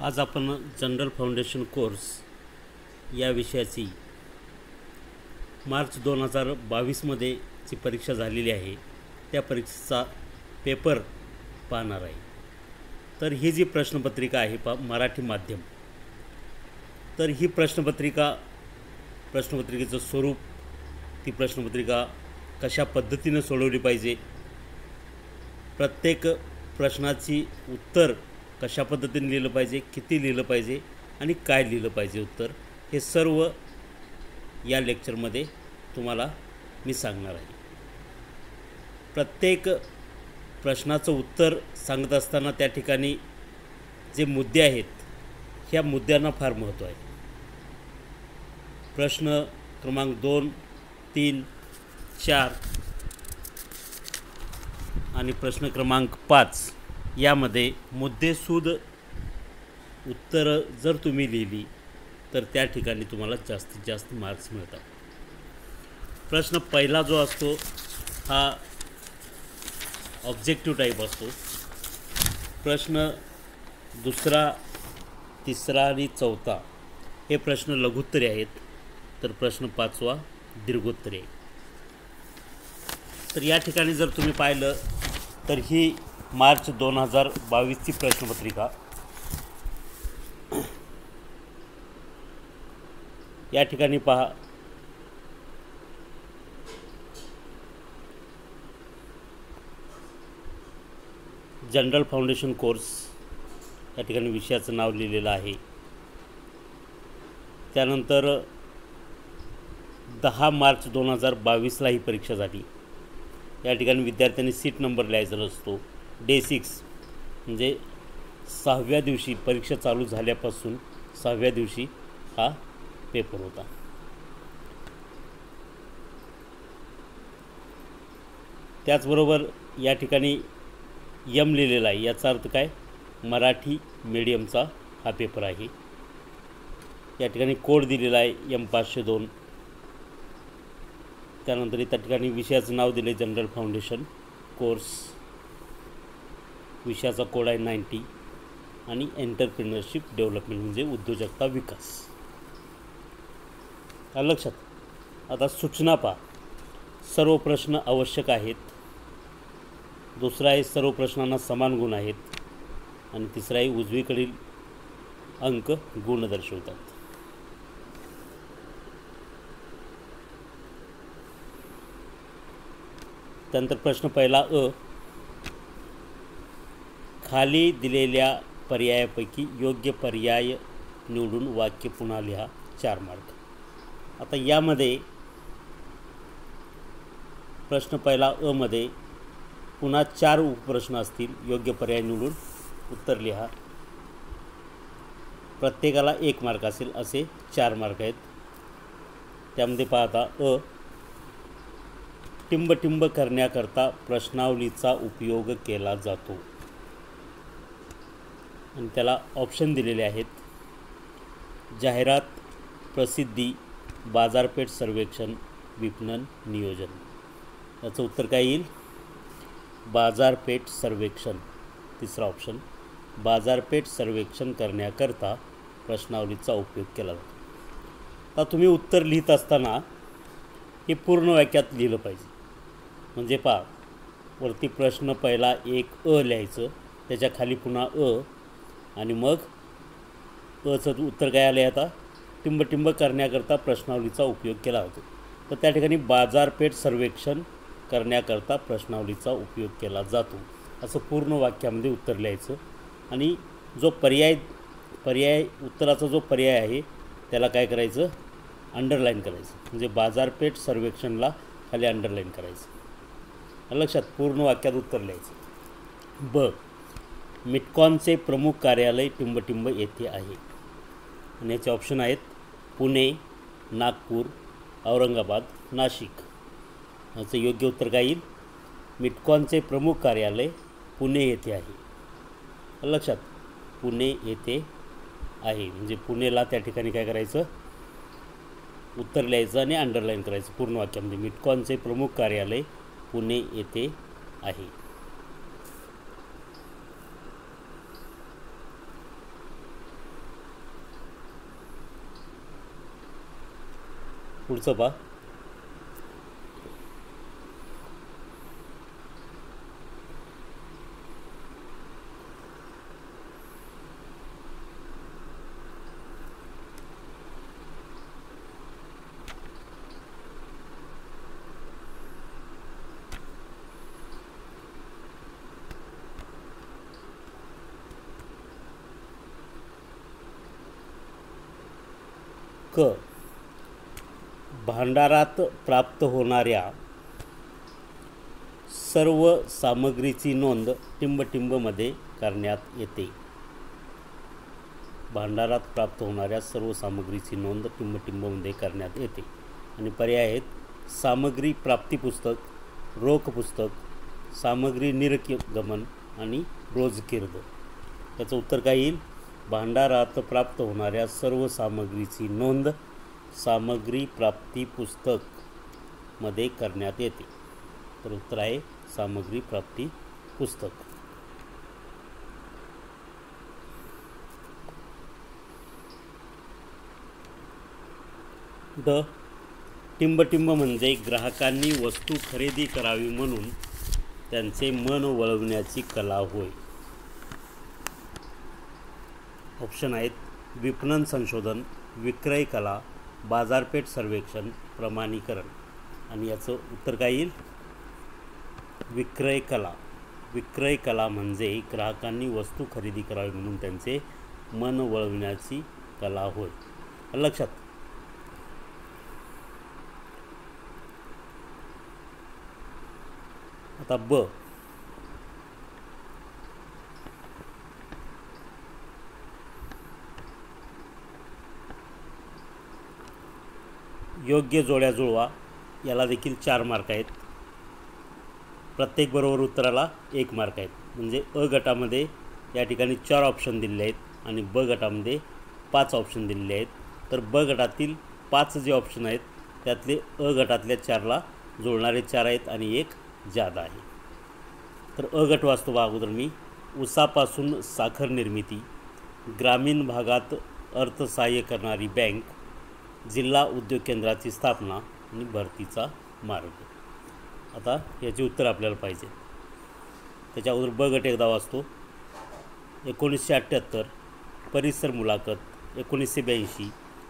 आज आपण general foundation course या विषयाची मार्च 2022मध्ये जी परीक्षा झालेली आहे त्या परीक्षेचा पेपर पाहणार आहे। तर ही जी प्रश्नपत्रिका आहे मराठी माध्यम, तर ही प्रश्नपत्रिकेचं स्वरूप, ती प्रश्नपत्रिका कशा पद्धतीने सोडवली पाहिजे, प्रत्येक प्रश्नाची उत्तर कशा पद्धतीने लिहिलं पाहिजे, किती लिहिलं पाहिजे आणि काय लिहिलं पाहिजे उत्तर, हे सर्व या लेक्चरमध्ये तुम्हाला मी सांगणार आहे। प्रत्येक प्रश्नाचं उत्तर सांगत असताना त्या ठिकाणी जे मुद्दे आहेत ह्या मुद्द्यांना फार महत्त्व आहे। प्रश्न क्रमांक 2, 3, 4 आणि प्रश्न क्रमांक 5 यामध्ये मुद्देसूद उत्तरं जर तुम्ही लिहिली तर त्या ठिकाणी तुम्हाला जास्तीत जास्त मार्क्स मिळतात। प्रश्न पहिला जो असतो हा ऑब्जेक्टिव्ह टाईप असतो। प्रश्न दुसरा, तिसरा आणि चौथा हे प्रश्न लघुत्तरे आहेत, तर प्रश्न 5वा दीर्घोत्तरे आहे। तर या ठिकाणी जर तुम्ही पाहिलं तर ही मार्च 2022ची प्रश्नपत्रिका या ठिकाणी पहा। जनरल फाउंडेशन कोर्स या ठिकाणी विषयाचं नाव लिहिलेलं आहे। त्यानंतर 10 मार्च 2022ला ही परीक्षा झाली। या ठिकाणी विद्यार्थ्यांनी सीट नंबर लिहायचा असतो। डे 6 म्हणजे 6व्या दिवशी, परीक्षा चालू झाल्यापासून 6व्या दिवशी हा पेपर होता। त्याचबरोबर या ठिकाणी एम लिहिलेला आहे, याचा अर्थ काय, मराठी मीडियमचा हा पेपर आहे। या ठिकाणी कोड दिलेला आहे M502। त्यानंतर त्या ठिकाणी विषयाचं नाव दिले जनरल फाउंडेशन कोर्स, विषयाचा कोड आहे 90 आणि एंटरप्रेन्योरशिप डेव्हलपमेंट म्हणजे उद्योजकता विकास। लक्षात। आता सूचना पहा। सर्व प्रश्न आवश्यक आहेत। दुसरा आहे सर्व प्रश्नांना समान गुण आहेत आणि तिसरा आहे उजवीकडील अंक गुण दर्शवतात। त्यानंतर प्रश्न पहिला अ, खाली दिलेल्या पर्यायापैकी योग्य पर्याय निवडून वाक्य पुन्हा लिहा, 4 मार्क। आता यामध्ये प्रश्न पहिला अ मध्ये पुन्हा 4 उपप्रश्न असतील, योग्य पर्याय निवडून उत्तर लिहा। प्रत्येकाला 1 मार्क असेल, असे 4 मार्क आहेत। त्यामध्ये पाहता अ, टिंबटिंब करण्याकरता प्रश्नावलीचा उपयोग केला जातो आणि त्याला ऑप्शन दिलेले आहेत। जाहिरात, प्रसिद्धी, बाजारपेठ सर्वेक्षण, विपणन नियोजन। याचं उत्तर काय येईल, बाजारपेठ सर्वेक्षण, तिसरा ऑप्शन। बाजारपेठ सर्वेक्षण करण्याकरता प्रश्नावलीचा उपयोग केला जातो। आता तुम्ही उत्तर लिहित असताना हे पूर्ण वाक्यात लिहिलं पाहिजे। म्हणजे पहा, वरती प्रश्न पहिला 1 अ लिहायचं, त्याच्या खाली पुन्हा अ आणि मग अचं उत्तर काय आलं आहे, आता टिंबटिंब करण्याकरता प्रश्नावलीचा उपयोग केला जातो। तर त्या ठिकाणी बाजारपेठ सर्वेक्षण करण्याकरता प्रश्नावलीचा उपयोग केला जातो असं पूर्ण वाक्यामध्ये उत्तर लिहायचं आणि जो पर्याय उत्तराचा जो पर्याय आहे त्याला काय करायचं, अंडरलाईन करायचं। म्हणजे बाजारपेठ सर्वेक्षणला खाली अंडरलाईन करायचं। लक्षात, पूर्ण वाक्यात उत्तर लिहायचं। ब, मिटकॉनचे प्रमुख कार्यालय टिंबटिंब येथे आहे आणि याचे ऑप्शन आहेत पुणे, नागपूर, औरंगाबाद, नाशिक। याचं योग्य उत्तर काय येईल, मिटकॉनचे प्रमुख कार्यालय पुणे येथे आहे। लक्षात, पुणे येथे आहे म्हणजे पुणेला त्या ठिकाणी काय करायचं, उत्तर लिहायचं आणि अंडरलाईन करायचं पूर्ण वाक्यामध्ये। मिटकॉनचे प्रमुख कार्यालय पुणे येथे आहे। पुढचं पहा. क. भांडारात प्राप्त होणाऱ्या सर्व सामग्रीची नोंद टिंबटिंबमध्ये करण्यात येते. भांडारात प्राप्त होणाऱ्या सर्व सामग्रीची नोंद टिंबटिंबमध्ये करण्यात येते. आणि पर्याय आहेत सामग्री प्राप्ती पुस्तक, रोख पुस्तक, सामग्री निर्गमन आणि रोजकीर्द. त्याचं उत्तर काय येईल? भांडारात प्राप्त होणाऱ्या सर्व सामग्रीची नोंद सामग्री प्राप्ती पुस्तक मध्ये करण्यात येते. तर उत्तर आहे सामग्री प्राप्ती पुस्तक. ड. टिंबटिंब म्हणजे ग्राहकांनी वस्तू खरेदी करावी म्हणून त्यांचे मन वळवण्याची कला होय. ऑप्शन आहेत विपणन संशोधन, विक्रय कला, बाजारपेठ सर्वेक्षण, प्रमाणीकरण. आणि याचं उत्तर काय येईल? विक्रय कला. विक्रय कला म्हणजे ग्राहकांनी वस्तू खरेदी करावी म्हणून त्यांचे मन वळविण्याची कला होय. लक्षात. आता ब. योग्य जोड्या जुळवा. याला देखील 4 मार्क आहेत. प्रत्येक बरोबर उत्तराला 1 मार्क आहेत. म्हणजे अ गटामध्ये या ठिकाणी 4 ऑप्शन दिलेले आहेत आणि ब गटामध्ये 5 ऑप्शन दिलेले आहेत. तर ब गटातील 5 जे ऑप्शन आहेत त्यातले अ गटातल्या 4ला जुळणारे 4 आहेत आणि 1 जादा आहे. तर अ गट वाचतो बा अगोदर मी. ऊसापासून साखर निर्मिती, ग्रामीण भागात अर्थसहाय्य करणारी बँक, जिल्हा उद्योग केंद्राची स्थापना आणि भरतीचा मार्ग. आता याचे उत्तर आपल्याला पाहिजे. त्याच्या अगोदर ब गट एकदा वाचतो. 1978 परिसर मुलाखत, 1982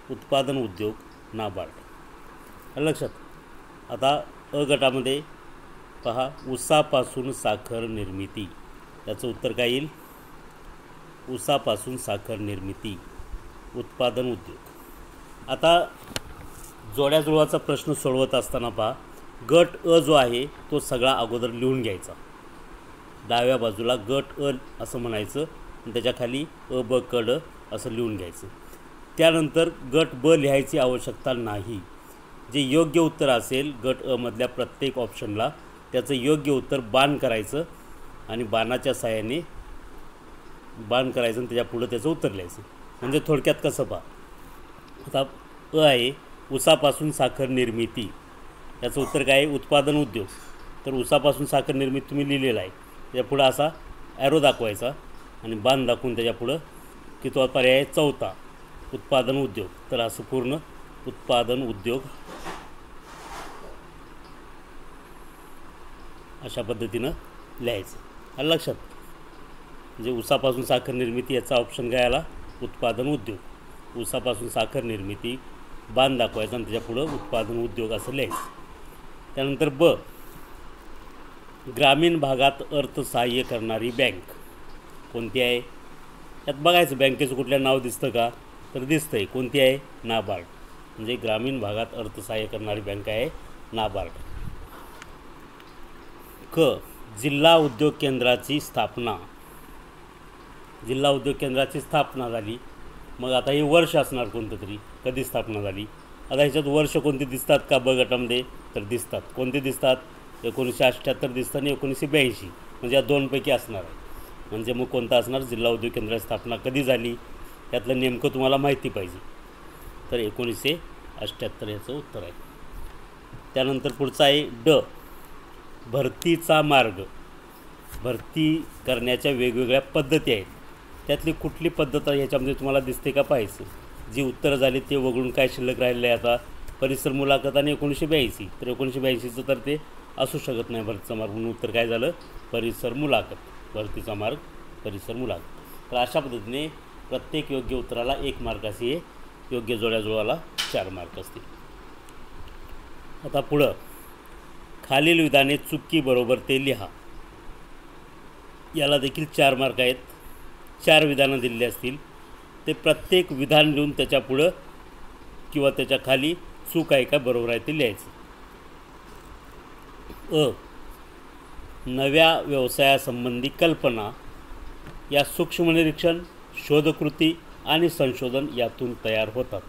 उत्पादन उद्योग, नाबार्ड. लक्षात. आता अ गटामध्ये पहा ऊसापासून साखर निर्मिती. याचं उत्तर काय येईल? ऊसापासून साखर निर्मिती, उत्पादन उद्योग. आता जोड्या जुळवाचा प्रश्न सोडवत असताना पहा गट अ जो आहे तो सगळा अगोदर लिहून घ्यायचा. डाव्या बाजूला गट अ असं म्हणायचं आणि त्याच्याखाली अ ब क ड असं लिहून घ्यायचं. त्यानंतर गट ब लिहायची आवश्यकता नाही. जे योग्य उत्तर असेल गट अ मधल्या प्रत्येक ऑप्शनला त्याचं योग्य उत्तर बाण करायचं आणि बाणाच्या साहाय्याने बाण करायचं आणि त्याच्या पुढं त्याचं उत्तर लिहायचं. म्हणजे थोडक्यात कसं पहा. आता अ आहे ऊसापासून साखर निर्मिती. याचं उत्तर काय आहे? उत्पादन उद्योग. तर ऊसापासून साखर निर्मिती तुम्ही लिहिलेला आहे. त्याच्या पुढं असा ॲरो दाखवायचा आणि बाण दाखवून त्याच्या पुढं की तो पर्याय आहे चौथा उत्पादन उद्योग. तर असं पूर्ण उत्पादन उद्योग अशा पद्धतीनं लिहायचं. लक्षात. म्हणजे ऊसापासून साखर निर्मिती याचा ऑप्शन काय आला? उत्पादन उद्योग. ऊसापासून साखर निर्मिती बाण दाखवायचा आणि त्याच्या पुढं उत्पादन उद्योग असं लिहायचं. त्यानंतर ब ग्रामीण भागात अर्थसहाय्य करणारी बँक कोणती आहे? यात बघायचं बँकेचं कुठलं नाव दिसतं का? तर दिसतं आहे. कोणती आहे? नाबार्ड. म्हणजे ग्रामीण भागात अर्थसहाय्य करणारी बँक आहे नाबार्ड. क जिल्हा उद्योग केंद्राची स्थापना. जिल्हा उद्योग केंद्राची स्थापना झाली. मग आता हे वर्ष असणार कोणतं तरी, कधी स्थापना झाली. आता ह्याच्यात वर्ष कोणती दिसतात का ब गटामध्ये? तर दिसतात. कोणते दिसतात? 1978 दिसतं आणि 1982. म्हणजे या दोनपैकी असणार आहे. म्हणजे मग कोणता असणार? जिल्हा उद्योग केंद्राची स्थापना कधी झाली यातलं नेमकं तुम्हाला माहिती पाहिजे. तर 1978 याचं उत्तर आहे. त्यानंतर पुढचा आहे ड भरतीचा मार्ग. भरती करण्याच्या वेगवेगळ्या पद्धती आहेत. त्यातली कुठली पद्धत ह्याच्यामध्ये तुम्हाला दिसते का पाहायचं. जी उत्तरं झाली ते वगळून काय शिल्लक राहिलं आहे आता? परिसर मुलाखत आणि 1982, तर 1982चं तर ते असू शकत नाही भरतीचा मार्ग, म्हणून उत्तर काय झालं, परिसर मुलाखत, भरतीचा मार्ग परिसर मुलाखत. तर अशा पद्धतीने प्रत्येक योग्य उत्तराला 1 मार्क असे, योग्य जोड्या जुळवाला 4 मार्क असतील. आता पुढं, खालील विधाने चुकी बरोबर ते लिहा. याला देखील 4 मार्क आहेत. 4 विधानं दिलेली असतील, ते प्रत्येक विधान लिहून त्याच्या पुढं किंवा त्याच्या खाली चूक आहे का बरोबर आहे ते लिहायचं. नव्या व्यवसायासंबंधी कल्पना या सूक्ष्म निरीक्षण, शोधकृती आणि संशोधन यातून तयार होतात.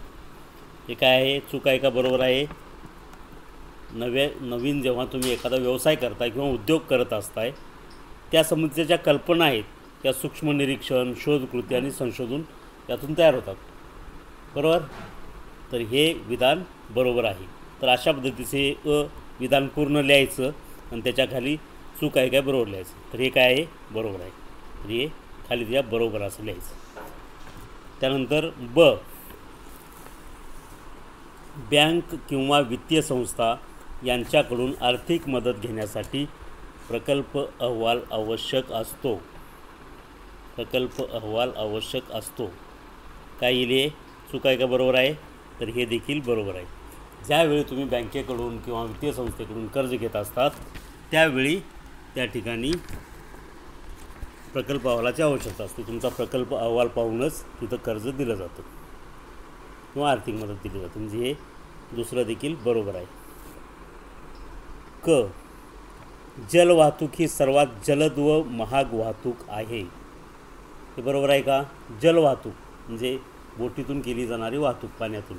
हे काय आहे, चूक आहे का बरोबर आहे. नवीन जेव्हा तुम्ही एखादा व्यवसाय करताय किंवा उद्योग करत असताय, त्या संबंधीच्या ज्या कल्पना आहेत त्या सूक्ष्म निरीक्षण, शोधकृती आणि संशोधन यातून तयार होतात, बरोबर. तर हे विधान बरोबर आहे. तर अशा पद्धतीचे विधान पूर्ण लिहायचं आणि त्याच्याखाली चूक आहे काय बरोबर लिहायचं. तर हे काय आहे, बरोबर आहे. तर हे खाली द्या बरोबर असं लिहायचं. त्यानंतर बँक किंवा वित्तीय संस्था यांच्याकडून आर्थिक मदत घेण्यासाठी प्रकल्प अहवाल आवश्यक असतो. प्रकल्प अहवाल आवश्यक असतो. काय येईल, चूक आहे का बरोबर आहे. तर हे देखील बरोबर आहे. ज्यावेळी तुम्ही बँकेकडून किंवा वित्तीय संस्थेकडून कर्ज घेत असतात त्यावेळी त्या ठिकाणी प्रकल्प अहवालाची आवश्यकता असते. तुमचा प्रकल्प अहवाल पाहूनच तिथं कर्ज दिलं जातं किंवा आर्थिक मदत दिली जाते. म्हणजे हे दुसरं देखील बरोबर आहे. जलवाहतूक ही सर्वात जलद व महाग वाहतूक आहे. हे बरोबर आहे का. जलवाहतूक म्हणजे बोटीतून केली जाणारी वाहतूक, पाण्यातून,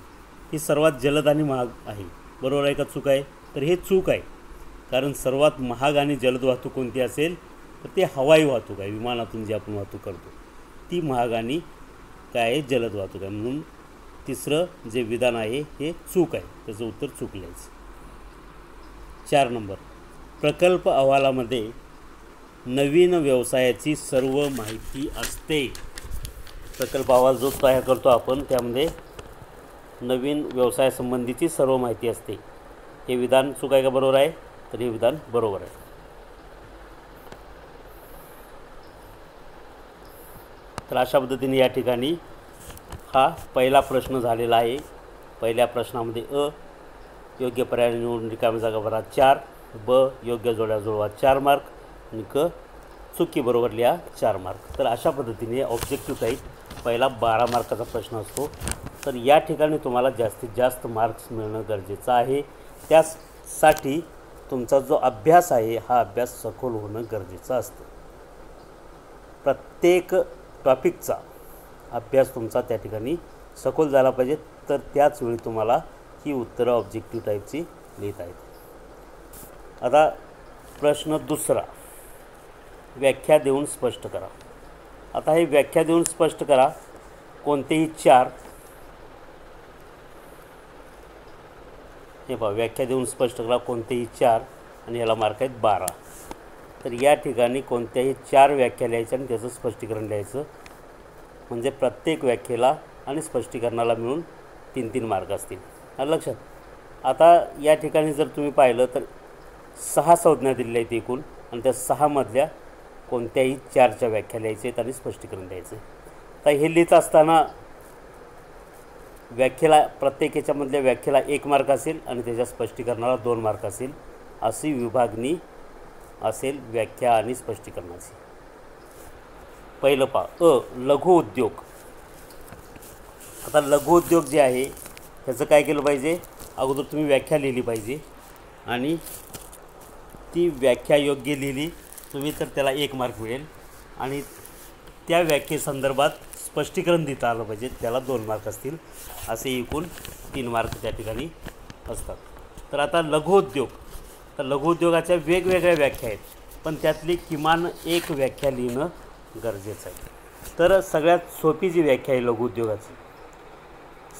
ही सर्वात जलद आणि महाग आहे. बरोबर आहे का चूक आहे. तर हे चूक आहे. कारण सर्वात महाग आणि जलद वाहतूक कोणती असेल तर ते हवाई वाहतूक आहे. विमानातून जी आपण वाहतूक करतो ती महाग आणि काय आहे, जलद वाहतूक आहे. म्हणून तिसरं जे विधान आहे हे चूक आहे. त्याचं उत्तर चूक लिहायचं. 4 नंबर, प्रकल्प अहवालामध्ये नवीन व्यवसायाची सर्व माहिती असते. प्रकल्प अहवाल जो तयार करतो आपण त्यामध्ये नवीन व्यवसायासंबंधीची सर्व माहिती असते. हे विधान चूक आहे का बरोबर आहे. तर हे विधान बरोबर आहे. तर अशा पद्धतीने या ठिकाणी हा पहिला प्रश्न झालेला आहे. पहिल्या प्रश्नामध्ये योग्य पर्याय निवडून रिकाम्या जागा भरा 4, योग्य जोड्या जुळवा 4 मार्क आणि चुकी बरोबर लिहा 4 मार्क. तर अशा पद्धतीने ऑब्जेक्टिव्ह टाईप पहिला 12 मार्काचा प्रश्न असतो. तर या ठिकाणी तुम्हाला जास्तीत जास्त मार्क्स मिळणं गरजेचं आहे. त्यासाठी तुमचा जो अभ्यास आहे हा अभ्यास सखोल होणं गरजेचं असतं. प्रत्येक टॉपिकचा अभ्यास तुमचा त्या ठिकाणी सखोल झाला पाहिजे. तर त्याच वेळी तुम्हाला ही उत्तरं ऑब्जेक्टिव्ह टाईपची लिहिता येतात. आता प्रश्न दुसरा, व्याख्या देऊन स्पष्ट करा. आता हे व्याख्या देऊन स्पष्ट करा. कोणतेही 4, हे पहा व्याख्या देऊन स्पष्ट करा कोणतेही 4 आणि याला मार्क आहेत 12. तर या ठिकाणी कोणत्याही 4 व्याख्या लिहायच्या आणि त्याचं स्पष्टीकरण लिहायचं. म्हणजे प्रत्येक व्याख्येला आणि स्पष्टीकरणाला मिळून 3-3 मार्क असतील. आलं लक्षात. आता या ठिकाणी जर तुम्ही पाहिलं तर 6 संज्ञा दिलेल्या आहेत एकूण आणि त्या 6 मधल्या कोणत्याही 4च्या व्याख्या लिहायच्या आहेत आणि स्पष्टीकरण द्यायचं. तर हे लिहित असताना व्याख्येला प्रत्येक याच्यामधल्या व्याख्येला 1 मार्क असेल आणि त्याच्या स्पष्टीकरणाला 2 मार्क असेल. अशी विभागणी असेल व्याख्या आणि स्पष्टीकरणाची. पहिलं पहा लघु उद्योग. आता लघु उद्योग जे आहे त्याचं काय केलं पाहिजे, अगोदर तुम्ही व्याख्या लिहिली पाहिजे आणि ती व्याख्या योग्य लिहिली तुम्ही तर त्याला 1 मार्क मिळेल आणि त्या व्याख्येसंदर्भात स्पष्टीकरण देता आलं पाहिजे त्याला 2 मार्क असतील. असे एकूण 3 मार्क त्या ठिकाणी असतात. तर आता लघु उद्योग, तर लघु उद्योगाच्या वेगवेगळ्या व्याख्या आहेत पण त्यातली किमान 1 व्याख्या लिहिणं गरजेचं आहे. तर सगळ्यात सोपी जी व्याख्या आहे लघु उद्योगाची,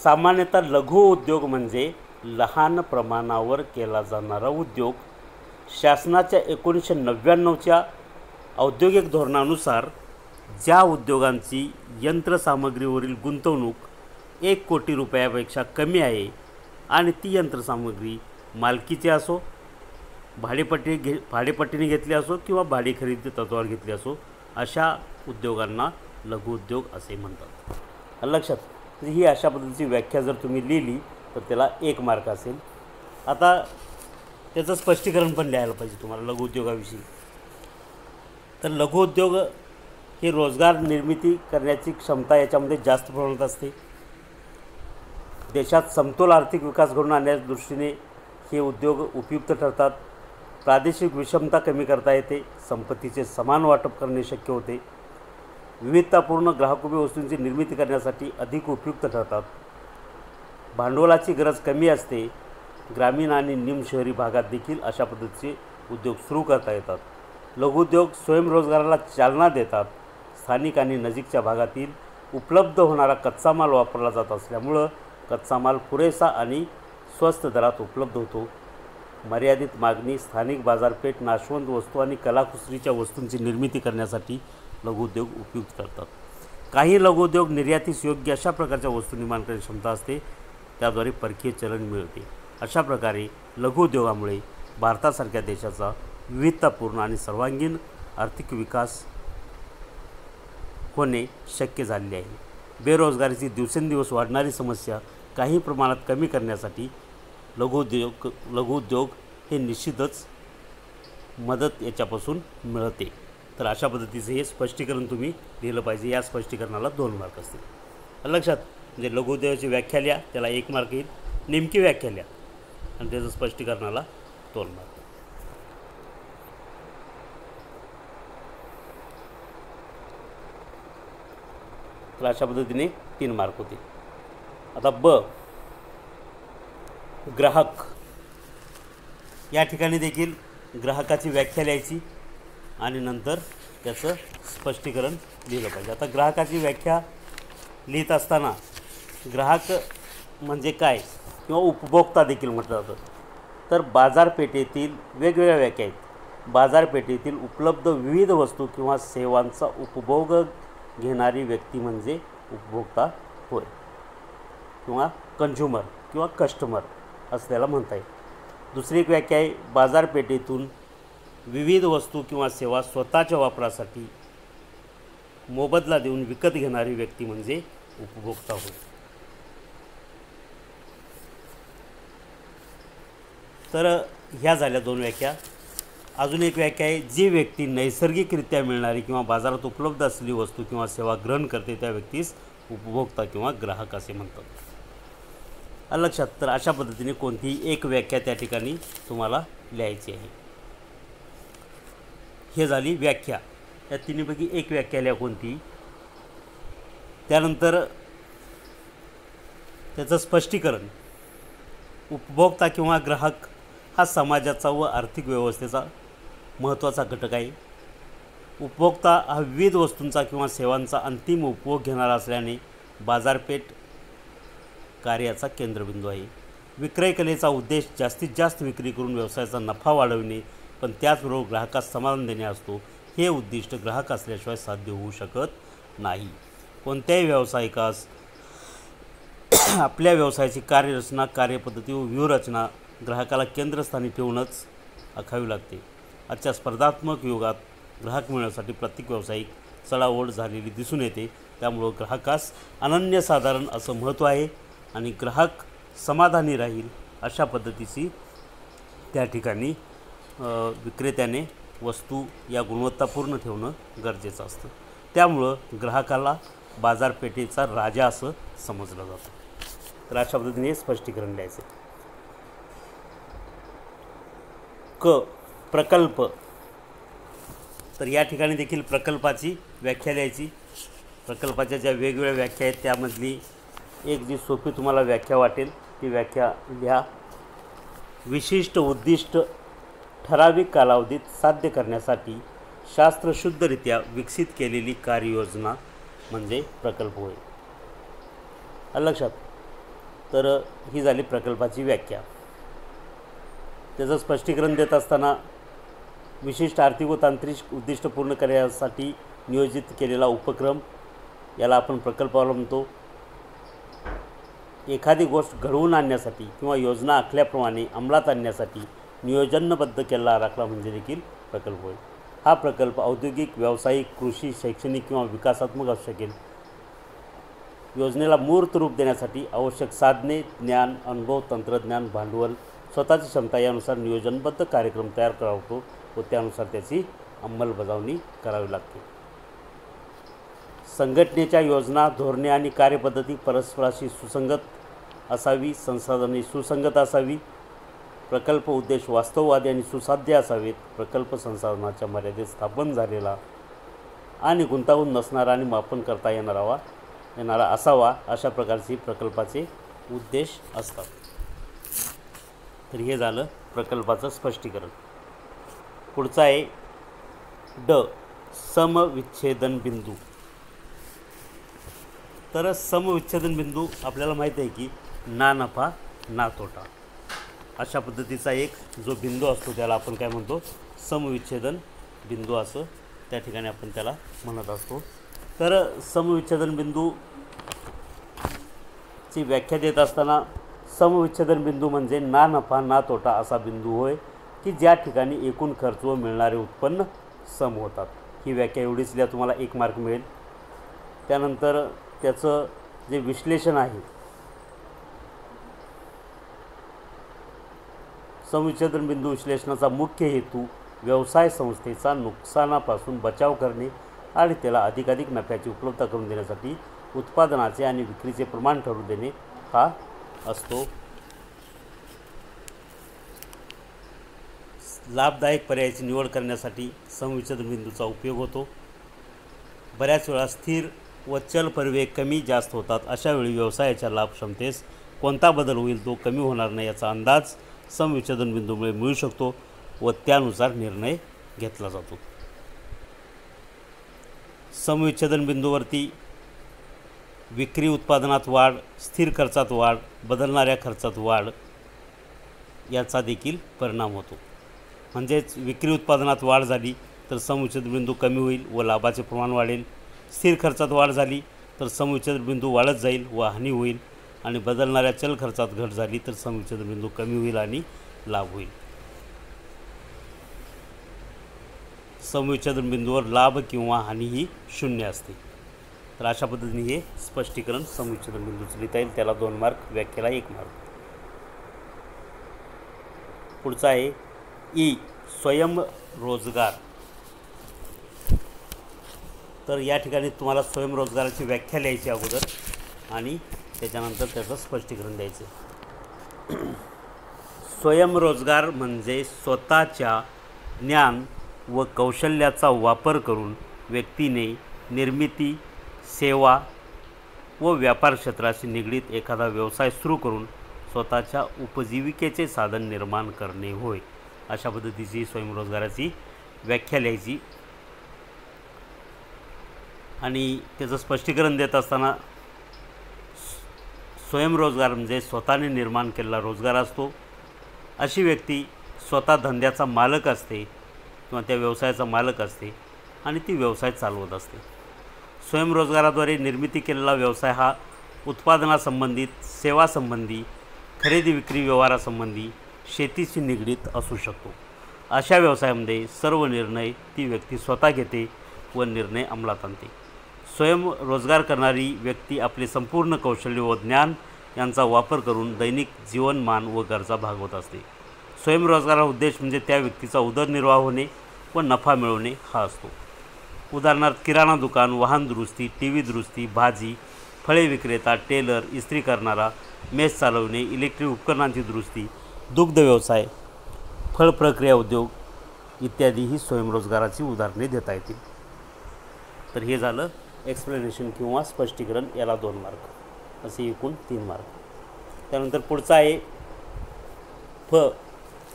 सामान्यतः लघु उद्योग म्हणजे लहान प्रमाणावर केला जाणारा उद्योग. शासनाच्या 1999च्या औद्योगिक धोरणानुसार ज्या उद्योगांची यंत्रसामग्रीवरील गुंतवणूक 1 कोटी रुपयापेक्षा कमी आहे आणि ती यंत्रसामुग्री मालकीची असो, भाडेपट्टीने घेतली असो किंवा भाडे खरेदी तत्त्वावर घेतली असो, अशा उद्योगांना लघुउद्योग असे म्हणतात. लक्षात. ही अशा पद्धतीची व्याख्या जर तुम्ही लिहिली तर त्याला 1 मार्क असेल. आता त्याचं स्पष्टीकरण पण लिहायला पाहिजे तुम्हाला लघुउद्योगाविषयी. तर लघुउद्योग हे रोजगार निर्मिती करण्याची क्षमता याच्यामध्ये जास्त प्रमाणात असते. देशात समतोल आर्थिक विकास घडवून आणण्याच्या दृष्टीने हे उद्योग उपयुक्त ठरतात. प्रादेशिक विषमता कमी करता येते. संपत्तीचे समान वाटप करणे शक्य होते. विविधतापूर्ण ग्राहकोपयोगी वस्तूंची निर्मिती करण्यासाठी अधिक उपयुक्त ठरतात. भांडवलाची गरज कमी असते. ग्रामीण आणि निम शहरी भागात देखील अशा पद्धतीचे उद्योग सुरू करता येतात. लघुउद्योग स्वयंरोजगाराला चालना देतात. स्थानिक आणि नजीकच्या भागातील उपलब्ध होणारा कच्चा माल वापरला जात असल्यामुळं कच्चा माल पुरेसा आणि स्वस्त दरात उपलब्ध होतो. मर्यादित मागणी, स्थानिक बाजारपेठ, नाशवंत वस्तू आणि कलाकुसरीच्या वस्तूंची निर्मिती करण्यासाठी लघुउद्योग उपयुक्त ठरतात. काही लघुउद्योग निर्यातीस योग्य अशा प्रकारच्या वस्तू निर्माण करण्याची क्षमता असते. त्याद्वारे परकीय चलन मिळते. अशा प्रकारे लघुउद्योगामुळे भारतासारख्या देशाचा विविधतापूर्ण आणि सर्वांगीण आर्थिक विकास होणे शक्य झालेले आहे. बेरोजगारीची दिवसेंदिवस वाढणारी समस्या काही प्रमाणात कमी करण्यासाठी लघुउद्योग हे निश्चितच मदत याच्यापासून मिळते. तर अशा पद्धतीचं हे स्पष्टीकरण तुम्ही लिहिलं पाहिजे. या स्पष्टीकरणाला 2 मार्क असतील. लक्षात. म्हणजे लघुउद्योगाची व्याख्या लिहा, त्याला 1 मार्क येईल. नेमकी व्याख्या लिहा आणि त्याचं स्पष्टीकरणाला 2 मार्क. तर अशा पद्धतीने 3 मार्क होतील. आता ग्राहक. या ठिकाणी देखील ग्राहकाची व्याख्या लिहायची आणि नंतर त्याचं स्पष्टीकरण लिहिलं पाहिजे. आता ग्राहकाची व्याख्या लिहित असताना ग्राहक म्हणजे काय किंवा उपभोक्ता देखील म्हटलं जातं. तर बाजारपेठेतील वेगवेगळ्या व्याख्या आहेत. बाजारपेठेतील उपलब्ध विविध वस्तू किंवा सेवांचा उपभोग घेणारी व्यक्ती म्हणजे उपभोक्ता होय, किंवा कंझ्युमर किंवा कस्टमर असं त्याला म्हणता येईल. दुसरी एक व्याख्या आहे, बाजारपेठेतून विविध वस्तू किंवा सेवा स्वतःच्या वापरासाठी मोबदला देऊन विकत घेणारी व्यक्ती म्हणजे उपभोक्ता होय. तर ह्या झाल्या 2 व्याख्या. अजून एक व्याख्या आहे, जी व्यक्ती नैसर्गिकरित्या मिळणारी किंवा बाजारात उपलब्ध असलेली वस्तू किंवा सेवा ग्रहण करते त्या व्यक्तीस उपभोक्ता किंवा ग्राहक असे म्हणतात. लक्षात. तर अशा पद्धतीने कोणतीही एक व्याख्या त्या ठिकाणी तुम्हाला लिहायची आहे. हे झाली व्याख्या. या तिन्हीपैकी एक व्याख्या लिहा कोणती. त्यानंतर त्याचं स्पष्टीकरण. उपभोक्ता किंवा ग्राहक हा समाजाचा व आर्थिक व्यवस्थेचा महत्त्वाचा घटक आहे. उपभोक्ता हा विविध वस्तूंचा किंवा सेवांचा अंतिम उपभोग घेणारा असल्याने बाजारपेठ कार्याचा केंद्रबिंदू आहे. विक्रय कलेचा उद्देश जास्तीत जास्त विक्री करून व्यवसायाचा नफा वाढविणे, पण त्याचबरोबर ग्राहकास समाधान देणे असतो. हे उद्दिष्ट ग्राहक असल्याशिवाय साध्य होऊ शकत नाही. कोणत्याही व्यावसायिकास आपल्या व्यवसायाची कार्यरचना, कार्यपद्धती व व्यूहरचना ग्राहकाला केंद्रस्थानी ठेवूनच आखावी लागते. आजच्या स्पर्धात्मक युगात ग्राहक मिळवण्यासाठी प्रत्येक व्यावसायिक चढाओढ झालेली दिसून येते. त्यामुळं ग्राहकास अनन्यसाधारण असं महत्त्व आहे आणि ग्राहक समाधानी राहील अशा पद्धतीची त्या ठिकाणी विक्रेत्याने वस्तू या गुणवत्तापूर्ण ठेवणं गरजेचं असतं. त्यामुळं ग्राहकाला बाजारपेठेचा राजा असं समजलं जातं. तर अशा पद्धतीने स्पष्टीकरण द्यायचं. प्रकल्प. तर या ठिकाणी देखील प्रकल्पाची व्याख्या लिहायची. प्रकल्पाच्या ज्या वेगवेगळ्या व्याख्या आहेत त्यामधली एक जी सोपी तुम्हाला व्याख्या वाटेल ती व्याख्या लिहा. विशिष्ट उद्दिष्ट ठराविक कालावधीत साध्य करण्यासाठी शास्त्रशुद्धरित्या विकसित केलेली कार्ययोजना म्हणजे प्रकल्प होय. लक्षात. तर ही झाली प्रकल्पाची व्याख्या. त्याचं स्पष्टीकरण देत असताना विशिष्ट आर्थिक व तांत्रिक उद्दिष्ट पूर्ण करण्यासाठी नियोजित केलेला उपक्रम याला आपण प्रकल्पाला म्हणतो. एखादी गोष्ट घडवून आणण्यासाठी किंवा योजना आखल्याप्रमाणे अंमलात आणण्यासाठी नियोजनबद्ध केलेला आराखडा म्हणजे देखील प्रकल्प होय. हा प्रकल्प औद्योगिक, व्यावसायिक, कृषी, शैक्षणिक किंवा विकासात्मक असू शकेल. योजनेला मूर्त रूप देण्यासाठी आवश्यक साधने, ज्ञान, अनुभव, तंत्रज्ञान, भांडवल, स्वतःची क्षमता यानुसार नियोजनबद्ध कार्यक्रम तयार करावा लागतो व त्यानुसार त्याची अंमलबजावणी करावी लागते. संघटनेच्या योजना, धोरणे आणि कार्यपद्धती परस्पराशी सुसंगत असावी. संसाधने सुसंगत असावी. प्रकल्प उद्देश वास्तववादी आणि सुसाध्य असावेत. प्रकल्प संसाधनाच्या मर्यादेत स्थापन झालेला आणि गुंतागुंत नसणारा आणि मापन करता येणारा असावा. अशा प्रकारचे प्रकल्पाचे उद्देश असतात. तर हे झालं प्रकल्पाचं स्पष्टीकरण. पुढचं आहे ड, समविच्छेदन बिंदू. तर समविच्छेदन बिंदू आपल्याला माहीत आहे की ना नफा ना तोटा अशा पद्धतीचा एक जो बिंदू असतो त्याला आपण काय म्हणतो, समविच्छेदन बिंदू असं त्या ठिकाणी आपण त्याला म्हणत असतो. तर समविच्छेदन बिंदूची व्याख्या देत असताना समविच्छेदन बिंदू म्हणजे ना नफा ना तोटा असा बिंदू होय की ज्या ठिकाणी एकूण खर्च व मिळणारे उत्पन्न सम होतात. ही व्याख्या एवढीच लिहा, तुम्हाला 1 मार्क मिळेल. त्यानंतर त्याचं जे विश्लेषण आहे, समविच्छेदन बिंदू विश्लेषणाचा मुख्य हेतू व्यवसाय संस्थेचा नुकसानापासून बचाव करणे आणि त्याला अधिकाधिक नफ्याची उपलब्धता करून देण्यासाठी उत्पादनाचे आणि विक्रीचे प्रमाण ठरवून देणे हा असतो. लाभदायक पर्यायाची निवड करण्यासाठी समविच्छेदन बिंदूचा उपयोग होतो. बऱ्याच वेळा स्थिर व चल परिव्यय कमी जास्त होतात. अशा वेळी व्यवसायाच्या लाभ क्षमतेस कोणता बदल होईल तो कमी होणार नाही याचा अंदाज समविच्छेदन बिंदूमुळे मिळू शकतो व त्यानुसार निर्णय घेतला जातो. समविच्छेदन बिंदूवरती विक्री उत्पादनात वाढ, स्थिर खर्चात वाढ, बदलणाऱ्या खर्चात वाढ याचा देखील परिणाम होतो. म्हणजेच विक्री उत्पादनात वाढ झाली तर समविच्छेदन बिंदू कमी होईल व लाभाचे प्रमाण वाढेल. स्थिर खर्चात वाढ झाली तर समविच्छेदन बिंदू वाढत जाईल व हानी होईल आणि बदलणाऱ्या चल खर्चात घट झाली तर समविच्छेदन बिंदू कमी होईल आणि लाभ होईल. समविच्छेदन बिंदूवर लाभ किंवा हानी ही शून्य असते. तर अशा पद्धतीने हे स्पष्टीकरण समविच्छेदन बिंदूचं लिहिता येईल. त्याला 2 मार्क, व्याख्येला 1 मार्क. पुढचा आहे ई, स्वयंरोजगार. तर या ठिकाणी तुम्हाला स्वयंरोजगाराची व्याख्या लिहायची अगोदर आणि त्याच्यानंतर त्याचं स्पष्टीकरण द्यायचं. स्वयंरोजगार म्हणजे स्वतःच्या ज्ञान व कौशल्याचा वापर करून व्यक्तीने निर्मिती, सेवा व व्यापार क्षेत्राशी निगडीत एखादा व्यवसाय सुरू करून स्वतःच्या उपजीविकेचे साधन निर्माण करणे होय. अशा पद्धतीची स्वयंरोजगाराची व्याख्या लिहायची आणि त्याचं स्पष्टीकरण देत असताना स्वयंरोजगार म्हणजे स्वतःने निर्माण केलेला रोजगार असतो. अशी व्यक्ती स्वतः धंद्याचा मालक असते किंवा त्या व्यवसायाचा मालक असते आणि ती व्यवसाय चालवत असते. स्वयंरोजगाराद्वारे निर्मिती केलेला व्यवसाय हा उत्पादनासंबंधित, सेवासंबंधी, खरेदी विक्री व्यवहारासंबंधी, शेतीशी निगडीत असू शकतो. अशा व्यवसायामध्ये सर्व निर्णय ती व्यक्ती स्वतः घेते व निर्णय अंमलात आणते. स्वयंरोजगार करणारी व्यक्ती आपले संपूर्ण कौशल्य व ज्ञान यांचा वापर करून दैनिक जीवनमान व गरजा भागवत असते. स्वयंरोजगाराचा उद्देश म्हणजे त्या व्यक्तीचा उदरनिर्वाह होणे व नफा मिळवणे हा असतो. उदाहरणार्थ किराणा दुकान, वाहन दुरुस्ती, TV दुरुस्ती, भाजी, फळे विक्रेता, टेलर, इस्त्री करणारा, मेस चालवणे, इलेक्ट्रिक उपकरणांची दुरुस्ती, दुग्ध व्यवसाय, फळ प्रक्रिया उद्योग इत्यादी ही स्वयंरोजगाराची उदाहरणे देता येतील. तर हे झालं एक्सप्लेनेशन किंवा स्पष्टीकरण. याला 2 मार्क, असे एकूण 3 मार्क. त्यानंतर पुढचा आहे फ,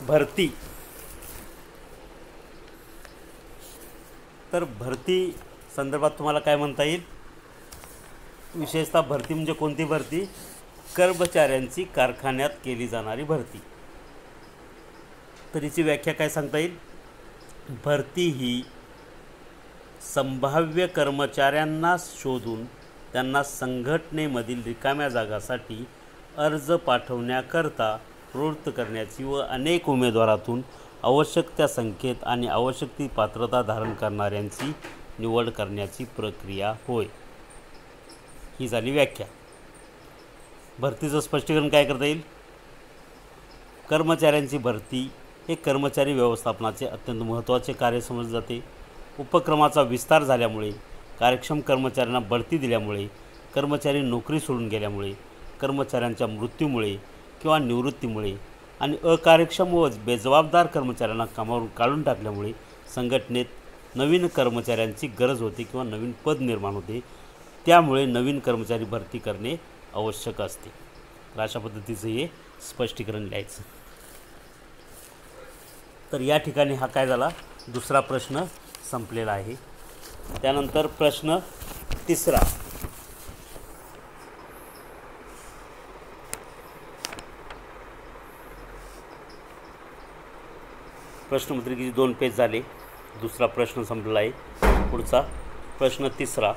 भरती. तर भरती संदर्भात तुम्हाला काय म्हणता येईल, विशेषतः भरती म्हणजे कोणती भरती, कर्मचाऱ्यांची कारखान्यात केली जाणारी भरती. तर हिची व्याख्या काय सांगता येईल, भरती ही संभाव्य कर्मचाऱ्यांना शोधून त्यांना संघटनेमधील रिकाम्या जागासाठी अर्ज पाठवण्याकरता प्रवृत्त करण्याची व अनेक उमेदवारातून आवश्यक त्या संख्येत आणि आवश्यक ती पात्रता धारण करणाऱ्यांची निवड करण्याची प्रक्रिया होय. ही झाली व्याख्या. भरतीचं स्पष्टीकरण काय करता येईल? कर्मचाऱ्यांची भरती हे कर्मचारी व्यवस्थापनाचे अत्यंत महत्त्वाचे कार्य समजले जाते. उपक्रमाचा विस्तार झाल्यामुळे, कार्यक्षम कर्मचाऱ्यांना बढती दिल्यामुळे, कर्मचारी नोकरी सोडून गेल्यामुळे, कर्मचाऱ्यांच्या मृत्यूमुळे किंवा निवृत्तीमुळे आणि अकार्यक्षम व बेजबाबदार कर्मचाऱ्यांना कामावरून काढून टाकल्यामुळे संघटनेत नवीन कर्मचाऱ्यांची गरज होते किंवा नवीन पद निर्माण होते. त्यामुळे नवीन कर्मचारी भरती करणे आवश्यक असते. तर अशा पद्धतीचं हे स्पष्टीकरण लिहायचं. तर या ठिकाणी हा काय झाला? दुसरा प्रश्न संपलेला आहे. त्यानंतर प्रश्न तिसरा. प्रश्नपत्रिकेचे 2 पेज झाले. दुसरा प्रश्न संपलेला आहे. पुढचा प्रश्न तिसरा.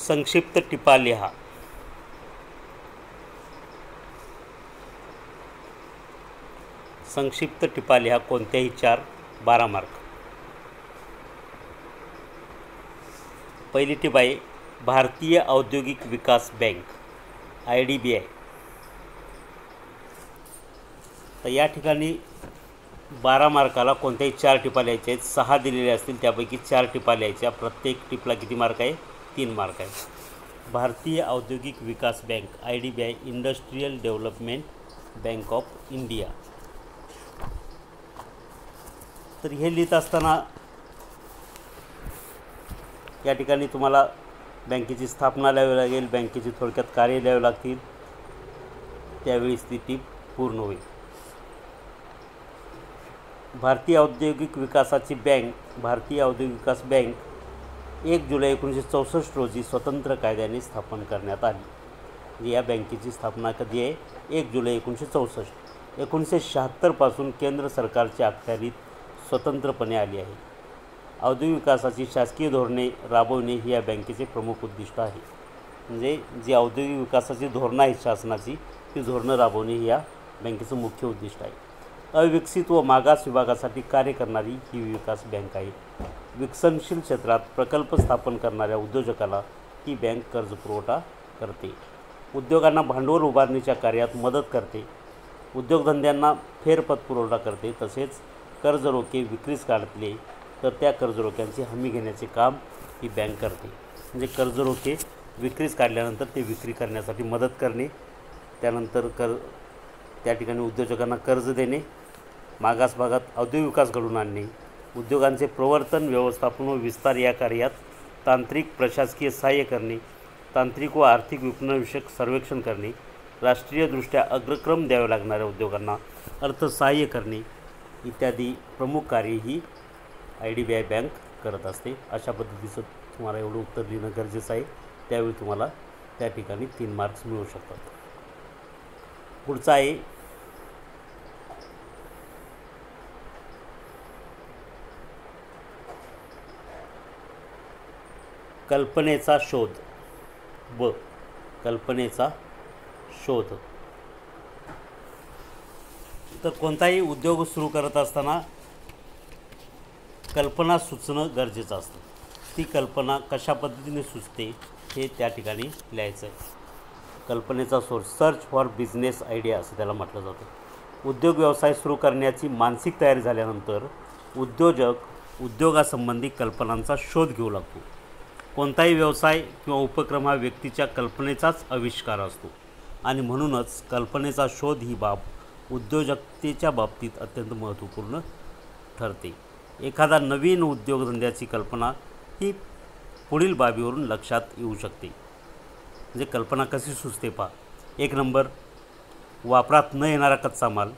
संक्षिप्त टिपा लिहा. संक्षिप्त टिपा लिहा. कोणत्याही 4, 12 मार्क. पहिली टिप आहे भारतीय औद्योगिक विकास बँक IDBI. तर या ठिकाणी 12 मार्काला कोणत्याही 4 टिपा लिहायच्या आहेत. 6 दिलेले असतील त्यापैकी 4 टिपा लिहायच्या. प्रत्येक टिपला किती मार्क आहे? 3 मार्क आहे. भारतीय औद्योगिक विकास bank IDBI industrial development bank of India. तर हे लिहित असताना या ठिकाणी तुम्हाला बँकेची स्थापना लिहावी लागेल, बँकेची थोडक्यात कार्य लिहावी लागतील. त्यावेळीच ती टीप पूर्ण होईल. भारतीय औद्योगिक विकासाची बँक भारतीय औद्योगिक विकास बँक 1 जुलै 1964 रोजी स्वतंत्र कायद्याने स्थापन करण्यात आली. म्हणजे या बँकेची स्थापना कधी आहे? 1 जुलै 1964. 1976 पासून केंद्र सरकारच्या अखत्यारीत स्वतंत्रपणे आली आहे. औद्योगिक विकासाची शासकीय धोरणे राबवणे ही या बँकेचे प्रमुख उद्दिष्ट आहे. म्हणजे जी औद्योगिक विकासाची धोरणं आहेत शासनाची, ती धोरणं राबवणे ही या बँकेचं मुख्य उद्दिष्ट आहे. अविकसित व मागास विभागासाठी कार्य करणारी ही विकास बँक आहे. विकसनशील क्षेत्रात प्रकल्प स्थापन करणाऱ्या उद्योजकाला ही बँक कर्जपुरवठा करते. उद्योगांना भांडवल उभारणीच्या कार्यात मदत करते. उद्योगधंद्यांना फेरपतपुरवठा करते. तसेच कर्जरोखे विक्रीस काढले तर त्या कर्जरोख्यांची हमी घेण्याचे काम ही बँक करते. म्हणजे कर्जरोखे विक्रीस काढल्यानंतर ते विक्री करण्यासाठी मदत करणे, त्यानंतर त्या ठिकाणी उद्योजकांना कर्ज देणे, मागास भागात औद्योगिक विकास घडवून आणणे, उद्योगांचे प्रवर्तन, व्यवस्थापन व विस्तार या कार्यात तांत्रिक प्रशासकीय सहाय्य करणे, तांत्रिक व आर्थिक विपणनविषयक सर्वेक्षण करणे, राष्ट्रीयदृष्ट्या अग्रक्रम द्यावे लागणाऱ्या उद्योगांना अर्थसहाय्य करणे इत्यादी प्रमुख कार्य ही IDBI बँक करत असते. अशा पद्धतीचं तुम्हाला एवढं उत्तर लिहिणं गरजेचं आहे. त्यावेळी तुम्हाला त्या ठिकाणी 3 मार्क्स मिळू शकतात. पुढचा आहे कल्पनेचा शोध. कल्पनेचा शोध. तर कोणताही उद्योग सुरू करत असताना कल्पना सुचणं गरजेचं असतं. ती कल्पना कशा पद्धतीने सुचते हे त्या ठिकाणी लिहायचं आहे. कल्पनेचा source search for business idea असं त्याला म्हटलं जातं. उद्योग व्यवसाय सुरू करण्याची मानसिक तयारी झाल्यानंतर उद्योजक उद्योगासंबंधी कल्पनांचा शोध घेऊ लागतो. कोणताही व्यवसाय किंवा उपक्रम हा व्यक्तीच्या कल्पनेचाच आविष्कार असतो आणि म्हणूनच कल्पनेचा शोध ही बाब उद्योजकतेच्या बाबतीत अत्यंत महत्त्वपूर्ण ठरते. एखादा नवीन उद्योगधंद्याची कल्पना ही पुढील बाबीवरून लक्षात येऊ शकते. म्हणजे कल्पना कशी सुचते पहा. 1 नंबर वापरात न येणारा कच्चा माल.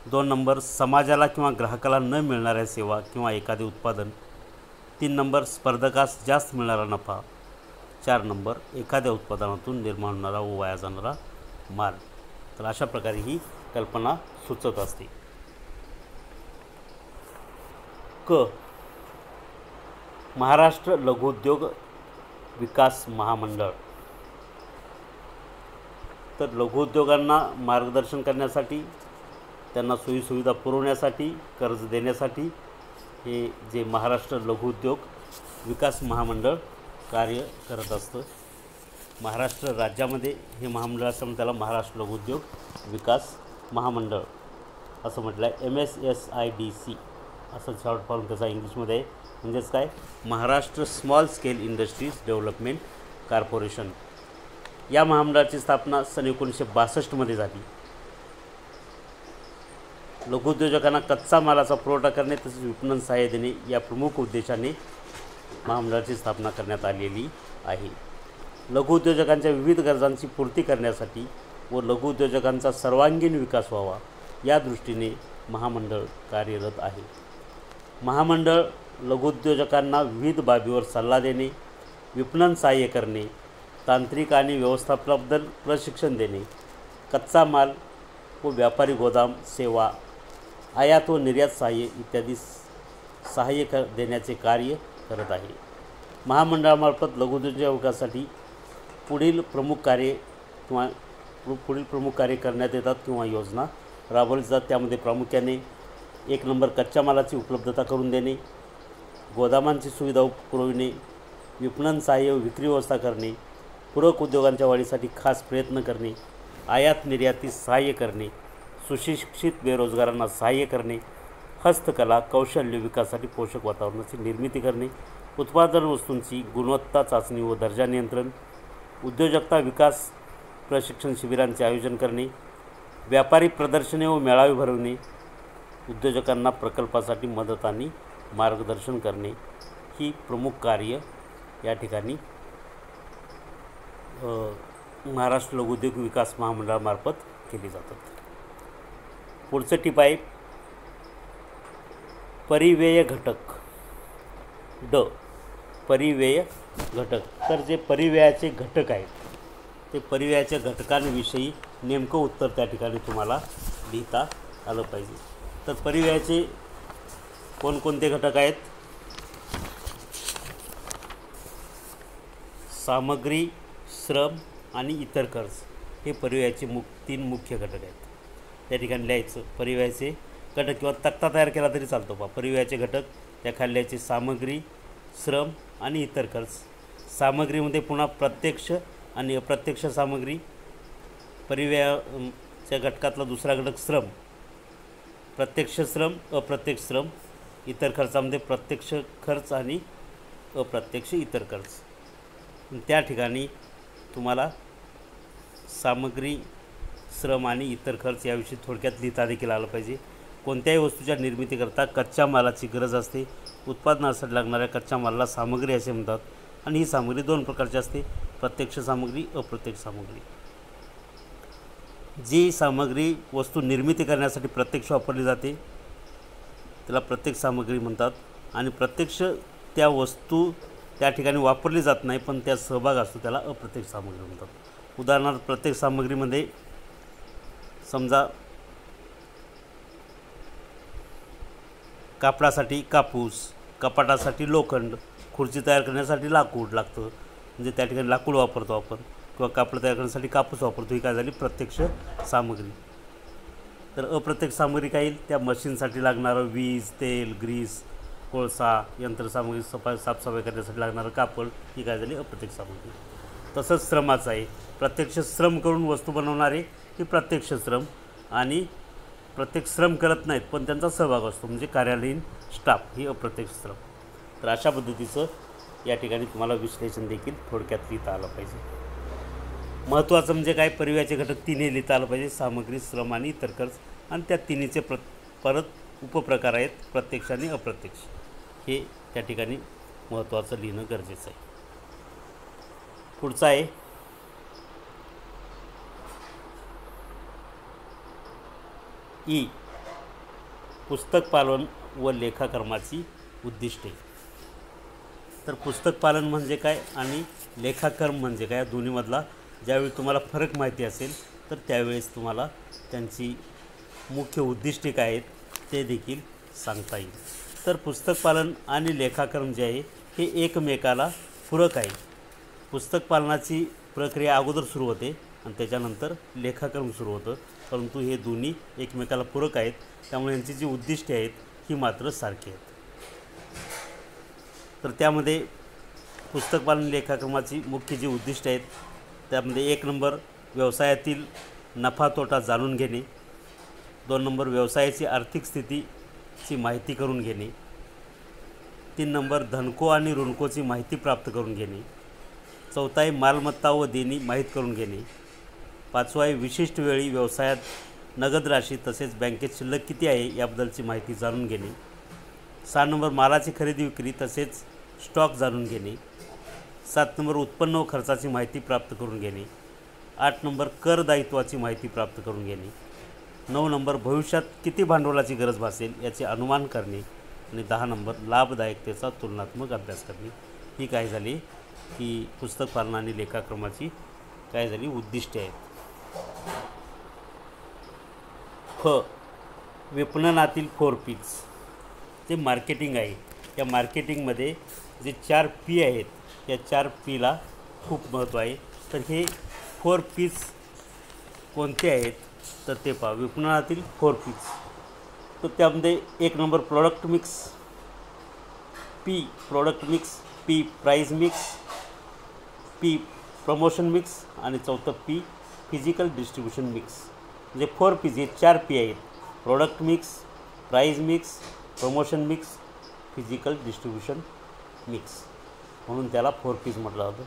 2 नंबर समाजाला किंवा ग्राहकाला न मिळणाऱ्या सेवा किंवा एखादे उत्पादन. 3 नंबर स्पर्धकास जास्त मिळणारा नफा. 4 नंबर एखाद्या उत्पादनातून निर्माण होणारा व वाया जाणारा माल. तर अशा प्रकारे ही कल्पना सुचत असते. क. महाराष्ट्र लघुउद्योग विकास महामंडळ. तर लघुउद्योगांना मार्गदर्शन करण्यासाठी, त्यांना सोयीसुविधा पुरवण्यासाठी, कर्ज देण्यासाठी हे जे महाराष्ट्र लघुउद्योग विकास महामंडळ कार्य करत असतं. महाराष्ट्र राज्यामध्ये हे महामंडळ असल्यामुळे त्याला महाराष्ट्र लघुउद्योग विकास महामंडळ असं म्हटलं आहे. MSSIDC असं शॉर्ट फॉर्म त्याचा इंग्लिशमध्ये आहे. म्हणजेच काय, Maharashtra small scale industries development corporation. या महामंडळाची स्थापना सन 1962 झाली. लघुउद्योजकांना कच्चा मालाचा पुरवठा करणे तसेच विपणन सहाय्य देणे या प्रमुख उद्देशाने महामंडळाची स्थापना करण्यात आलेली आहे. लघुउद्योजकांच्या विविध गरजांची पूर्ती करण्यासाठी व लघुउद्योजकांचा सर्वांगीण विकास व्हावा या दृष्टीने महामंडळ कार्यरत आहे. महामंडळ लघुउद्योजकांना विविध बाबीवर सल्ला देणे, विपणन सहाय्य करणे, तांत्रिक आणि व्यवस्थापनाबद्दल प्रशिक्षण देणे, कच्चा माल व व्यापारी गोदाम सेवा, आयात व निर्यात सहाय्य इत्यादी सहाय्य देण्याचे कार्य करत आहे. महामंडळामार्फत लघुउद्योग विकासासाठी पुढील प्रमुख कार्य करण्यात येतात किंवा योजना राबवली जातात. त्यामध्ये प्रामुख्याने 1 नंबर कच्च्या मालाची उपलब्धता करून देणे, गोदामांची सुविधा पुरविणे, विपणन सहाय्य व विक्री व्यवस्था करणे, पूरक उद्योगांच्या वाढीसाठी खास प्रयत्न करणे, आयात निर्यातीस सहाय्य करणे, सुशिक्षित बेरोजगारांना सहाय्य करणे, हस्तकला कौशल्य विकासासाठी पोषक वातावरणाची निर्मिती करणे, उत्पादन वस्तूंची गुणवत्ता चाचणी व दर्जा नियंत्रण, उद्योजकता विकास प्रशिक्षण शिबिरांचे आयोजन करणे, व्यापारी प्रदर्शने व मेळावे भरवणे, उद्योजकांना प्रकल्पासाठी मदत आणि मार्गदर्शन करणे ही प्रमुख कार्य या ठिकाणी महाराष्ट्र लघुउद्योग विकास महामंडळामार्फत केली जातात. पुढचं टिप आहे परिव्यय घटक. ड. परिव्यय घटक. तर जे परिव्ययाचे घटक आहेत ते परिव्ययाच्या घटकांविषयी नेमकं उत्तर त्या ठिकाणी तुम्हाला लिहिता आलं पाहिजे. तर परिव्ययाचे कोणकोणते घटक आहेत? सामग्री, श्रम आणि इतर खर्च हे परिव्ययाचे 3 मुख्य घटक आहेत. त्या ठिकाणी लिहायचं परिव्ययाचे घटक किंवा तक्ता तयार केला तरी चालतो. परिव्ययाचे घटक त्या खाली लिहायचे सामग्री, श्रम आणि इतर खर्च. सामग्रीमध्ये पुन्हा प्रत्यक्ष आणि अप्रत्यक्ष सामग्री. परिव्ययाच्या घटकातला दुसरा घटक श्रम, प्रत्यक्ष श्रम, अप्रत्यक्ष श्रम. इतर खर्चामध्ये प्रत्यक्ष खर्च आणि अप्रत्यक्ष इतर खर्च. त्या ठिकाणी तुम्हाला सामग्री, श्रम आणि इतर खर्च याविषयी थोडक्यात लिहिता देखील आलं पाहिजे. कोणत्याही वस्तूच्या निर्मितीकरता कच्च्या मालाची गरज असते. उत्पादनासाठी लागणाऱ्या कच्च्या मालाला सामग्री असे म्हणतात आणि ही सामग्री 2 प्रकारची असते, प्रत्यक्ष सामग्री, अप्रत्यक्ष सामग्री. जी सामग्री वस्तू निर्मिती करण्यासाठी प्रत्यक्ष वापरली जाते त्याला प्रत्यक्ष सामग्री म्हणतात आणि प्रत्यक्ष त्या वस्तू त्या ठिकाणी वापरली जात नाही पण त्या सहभाग असतो त्याला अप्रत्यक्ष सामग्री म्हणतात. उदाहरणार्थ प्रत्यक्ष सामग्रीमध्ये समजा कापडासाठी कापूस, कपाटासाठी लोखंड, खुर्ची तयार करण्यासाठी लाकूड लागतं म्हणजे त्या ठिकाणी लाकूड वापरतो आपण, किंवा कापड तयार करण्यासाठी कापूस वापरतो. ही काय झाली प्रत्यक्ष सामग्री. तर अप्रत्यक्ष सामग्री काय येईल? त्या मशीनसाठी लागणारं वीज, तेल, ग्रीस, कोळसा, यंत्रसामग्री, साफसफाई करण्यासाठी लागणारं कापड ही काय झाली अप्रत्यक्ष सामग्री. तसंच श्रमाचं आहे. प्रत्यक्ष श्रम करून वस्तू बनवणारे ही प्रत्यक्ष श्रम आणि प्रत्यक्ष श्रम करत नाहीत पण त्यांचा सहभाग असतो म्हणजे कार्यालयीन स्टाफ ही अप्रत्यक्ष श्रम. तर अशा पद्धतीचं या ठिकाणी तुम्हाला विश्लेषण देखील थोडक्यात लिहिता आलं पाहिजे. महत्त्वाचं म्हणजे काय, परिव्ययाचे घटक 3 हे लिहिता आलं पाहिजे, सामग्री, श्रम आणि इतर खर्च. आणि त्या तिन्हीचे परत उपप्रकार आहेत प्रत्यक्ष आणि अप्रत्यक्ष. हे त्या ठिकाणी महत्त्वाचं लिहिणं गरजेचं आहे. पुढचं आहे ई. पुस्तक पालन व लेखाकर्माची उद्दिष्टे. तर पुस्तक पालन म्हणजे काय आणि लेखाकर्म म्हणजे काय, या दोन्हीमधला ज्यावेळी तुम्हाला फरक माहिती असेल तर त्यावेळेस तुम्हाला त्यांची मुख्य उद्दिष्टे काय आहेत ते देखील सांगता येईल. तर पुस्तक पालन आणि लेखाकर्म जे आहे हे एकमेकाला पूरक आहे. पुस्तक पालनाची प्रक्रिया अगोदर सुरू होते आणि त्याच्यानंतर लेखाकर्म सुरू होतं, परंतु हे दोन्ही एकमेकाला पूरक आहेत, त्यामुळे यांची जी उद्दिष्टे आहेत ही मात्र सारखी आहेत. तर त्यामध्ये पुस्तक पालन लेखाक्रमाची मुख्य जी उद्दिष्टे आहेत त्यामध्ये 1 नंबर व्यवसायातील नफा तोटा जाणून घेणे, 2 नंबर व्यवसायाची आर्थिक स्थितीची माहिती करून घेणे, 3 नंबर धनको आणि ऋणकोची माहिती प्राप्त करून घेणे, 4 आहे मालमत्ता व देणी माहीत करून घेणे, 5 आहे विशिष्ट वेळी व्यवसायात नगद राशी तसेच बँकेत शिल्लक किती आहे याबद्दलची माहिती जाणून घेणे, 6 नंबर मालाची खरेदी विक्री तसेच स्टॉक जाणून घेणे, 7 नंबर उत्पन्न व खर्चाची माहिती प्राप्त करून घेणे, 8 नंबर कर दायित्वाची माहिती प्राप्त करून घेणे, 9 नंबर भविष्यात किती भांडवलाची गरज भासेल याचे अनुमान करणे आणि 10 नंबर लाभदायकतेचा तुलनात्मक अभ्यास करणे. ही काय झाली की पुस्तक पालन आणि लेखाक्रमाची काय झाली उद्दिष्टे आहेत. विपणनातील 4 P's ते मार्केटिंग आहे. या मार्केटिंगमध्ये जे 4 P आहेत या 4 Pला खूप महत्त्व आहे. तर हे 4 P's कोणते आहेत तर ते पहा. विपणनातील 4 P's तर त्यामध्ये 1 number product mix, P product mix, P price mix, P promotion mix आणि 4 P फिजिकल डिस्ट्रीब्युशन मिक्स. म्हणजे 4 P's हे 4 P आहेत. Product mix, price mix, promotion mix, physical distribution mix, म्हणून त्याला 4 P's म्हटलं जातं.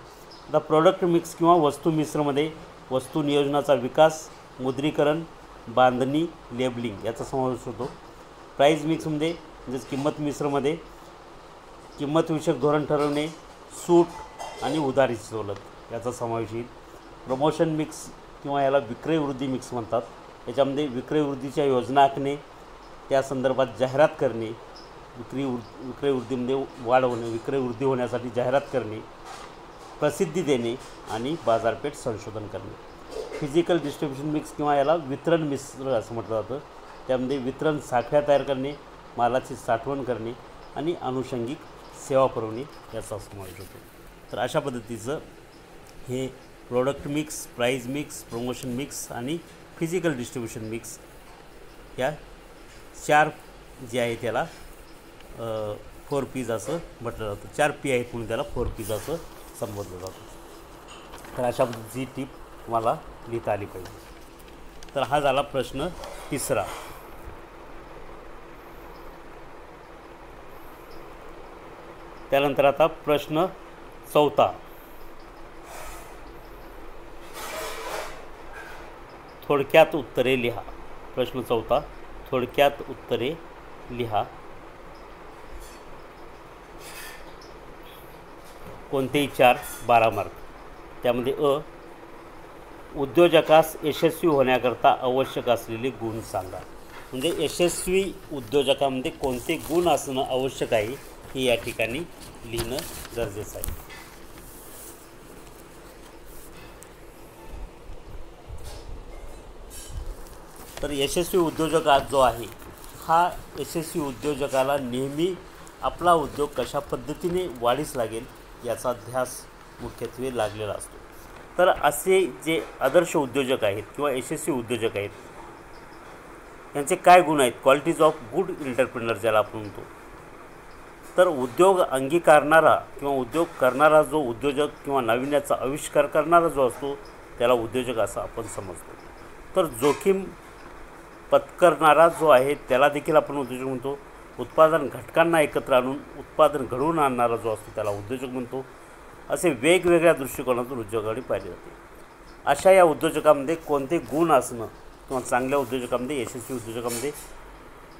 आता प्रॉडक्ट मिक्स किंवा वस्तू मिश्रमध्ये वस्तू नियोजनाचा विकास, मुद्रीकरण, बांधणी, लेबलिंग याचा समावेश होतो. प्राइस मिक्समध्ये म्हणजेच किंमत मिश्रमध्ये किंमतविषयक धोरण ठरवणे, सूट आणि उधारीची सवलत याचा समावेश येईल. प्रमोशन मिक्स किंवा याला विक्रय वृद्धी मिक्स म्हणतात. याच्यामध्ये विक्रय वृद्धीच्या योजना आखणे, त्या संदर्भात जाहिरात करणे, विक्रय वृद्धीमध्ये वाढ होणे, विक्रय वृद्धी होण्यासाठी जाहिरात करणे, प्रसिद्धी देणे आणि बाजारपेठ संशोधन करणे. फिजिकल डिस्ट्रीब्युशन मिक्स किंवा याला वितरण मिश्र असं म्हटलं जातं. त्यामध्ये वितरण साखळ्या तयार करणे, मालाची साठवण करणे आणि अनुषंगिक सेवा पुरवणे याचा समावेश होतो. तर अशा पद्धतीचं हे product mix, price mix, promotion mix आणि फिजिकल डिस्ट्रीब्युशन मिक्स या 4 जे आहे त्याला 4 P's असं म्हटलं जातं. 4 P आहेत म्हणून त्याला 4 P's असं संबोधलं जातं. तर अशा पद्धतीची टीप तुम्हाला लिहिता आली पाहिजे. तर हा झाला प्रश्न 3रा. त्यानंतर आता प्रश्न 4था. थोडक्यात उत्तरे लिहा. प्रश्न 4था. थोडक्यात उत्तरे लिहा. कोणतेही 4 12 मार्क. त्यामध्ये उद्योजकास यशस्वी होण्याकरता आवश्यक असलेले गुण सांगा. म्हणजे यशस्वी उद्योजकामध्ये कोणते गुण असणं आवश्यक आहे हे या ठिकाणी लिहिणं गरजेचं आहे. तर यशस्वी उद्योजक जो आहे हा यशस्वी उद्योजकाला नेहमी आपला उद्योग कशा पद्धतीने वाढीस लागेल याचा ध्यास मुख्यत्वे लागलेला असतो. तर असे जे आदर्श उद्योजक आहेत किंवा यशस्वी उद्योजक आहेत यांचे काय गुण आहेत, क्वालिटीज ऑफ गुड एंटरप्रेनर ज्याला आपण म्हणतो. तर उद्योग अंगीकारणारा किंवा उद्योग करणारा जो उद्योजक किंवा नाविन्याचा आविष्कार करणारा जो असतो त्याला उद्योजक असं आपण समजतो. तर जोखीम पत्करणारा जो आहे त्याला देखील आपण उद्योजक म्हणतो. उत्पादन घटकांना एकत्र आणून उत्पादन घडवून आणणारा जो असतो त्याला उद्योजक म्हणतो. असे वेगवेगळ्या दृष्टिकोनातून उद्योगाकडे पाहिले जाते. अशा या उद्योजकामध्ये कोणते गुण असणं किंवा चांगल्या उद्योजकामध्ये यशस्वी उद्योजकामध्ये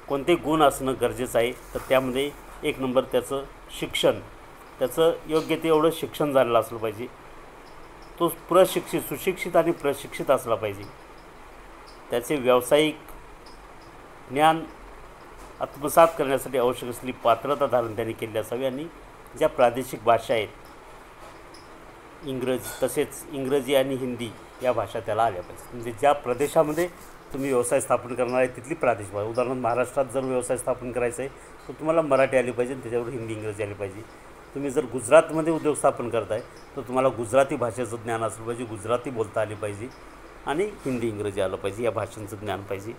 कोणते गुण असणं गरजेचं आहे. तर त्यामध्ये 1 नंबर त्याचं शिक्षण, त्याचं योग्य ते एवढं शिक्षण झालेलं असलं पाहिजे. तो सुशिक्षित आणि प्रशिक्षित असला पाहिजे. त्याचे व्यावसायिक ज्ञान आत्मसात करण्यासाठी आवश्यक असलेली पात्रता धारण त्यांनी केली असावी आणि ज्या प्रादेशिक भाषा आहेत तसेच इंग्रजी आणि हिंदी या भाषा त्याला आल्या पाहिजेत. म्हणजे ज्या प्रदेशामध्ये तुम्ही व्यवसाय स्थापन करणार आहे तिथली प्रादेशिक भाषा, उदाहरणार्थ महाराष्ट्रात जर व्यवसाय स्थापन करायचं आहे तर तुम्हाला मराठी आली पाहिजे, त्याच्यावर हिंदी इंग्रजी आली पाहिजे. तुम्ही जर गुजरातमध्ये उद्योग स्थापन करताय तर तुम्हाला गुजराती भाषेचं ज्ञान असलं पाहिजे, गुजराती बोलता आली पाहिजे आणि हिंदी इंग्रजी आलं पाहिजे, या भाषांचं ज्ञान पाहिजे.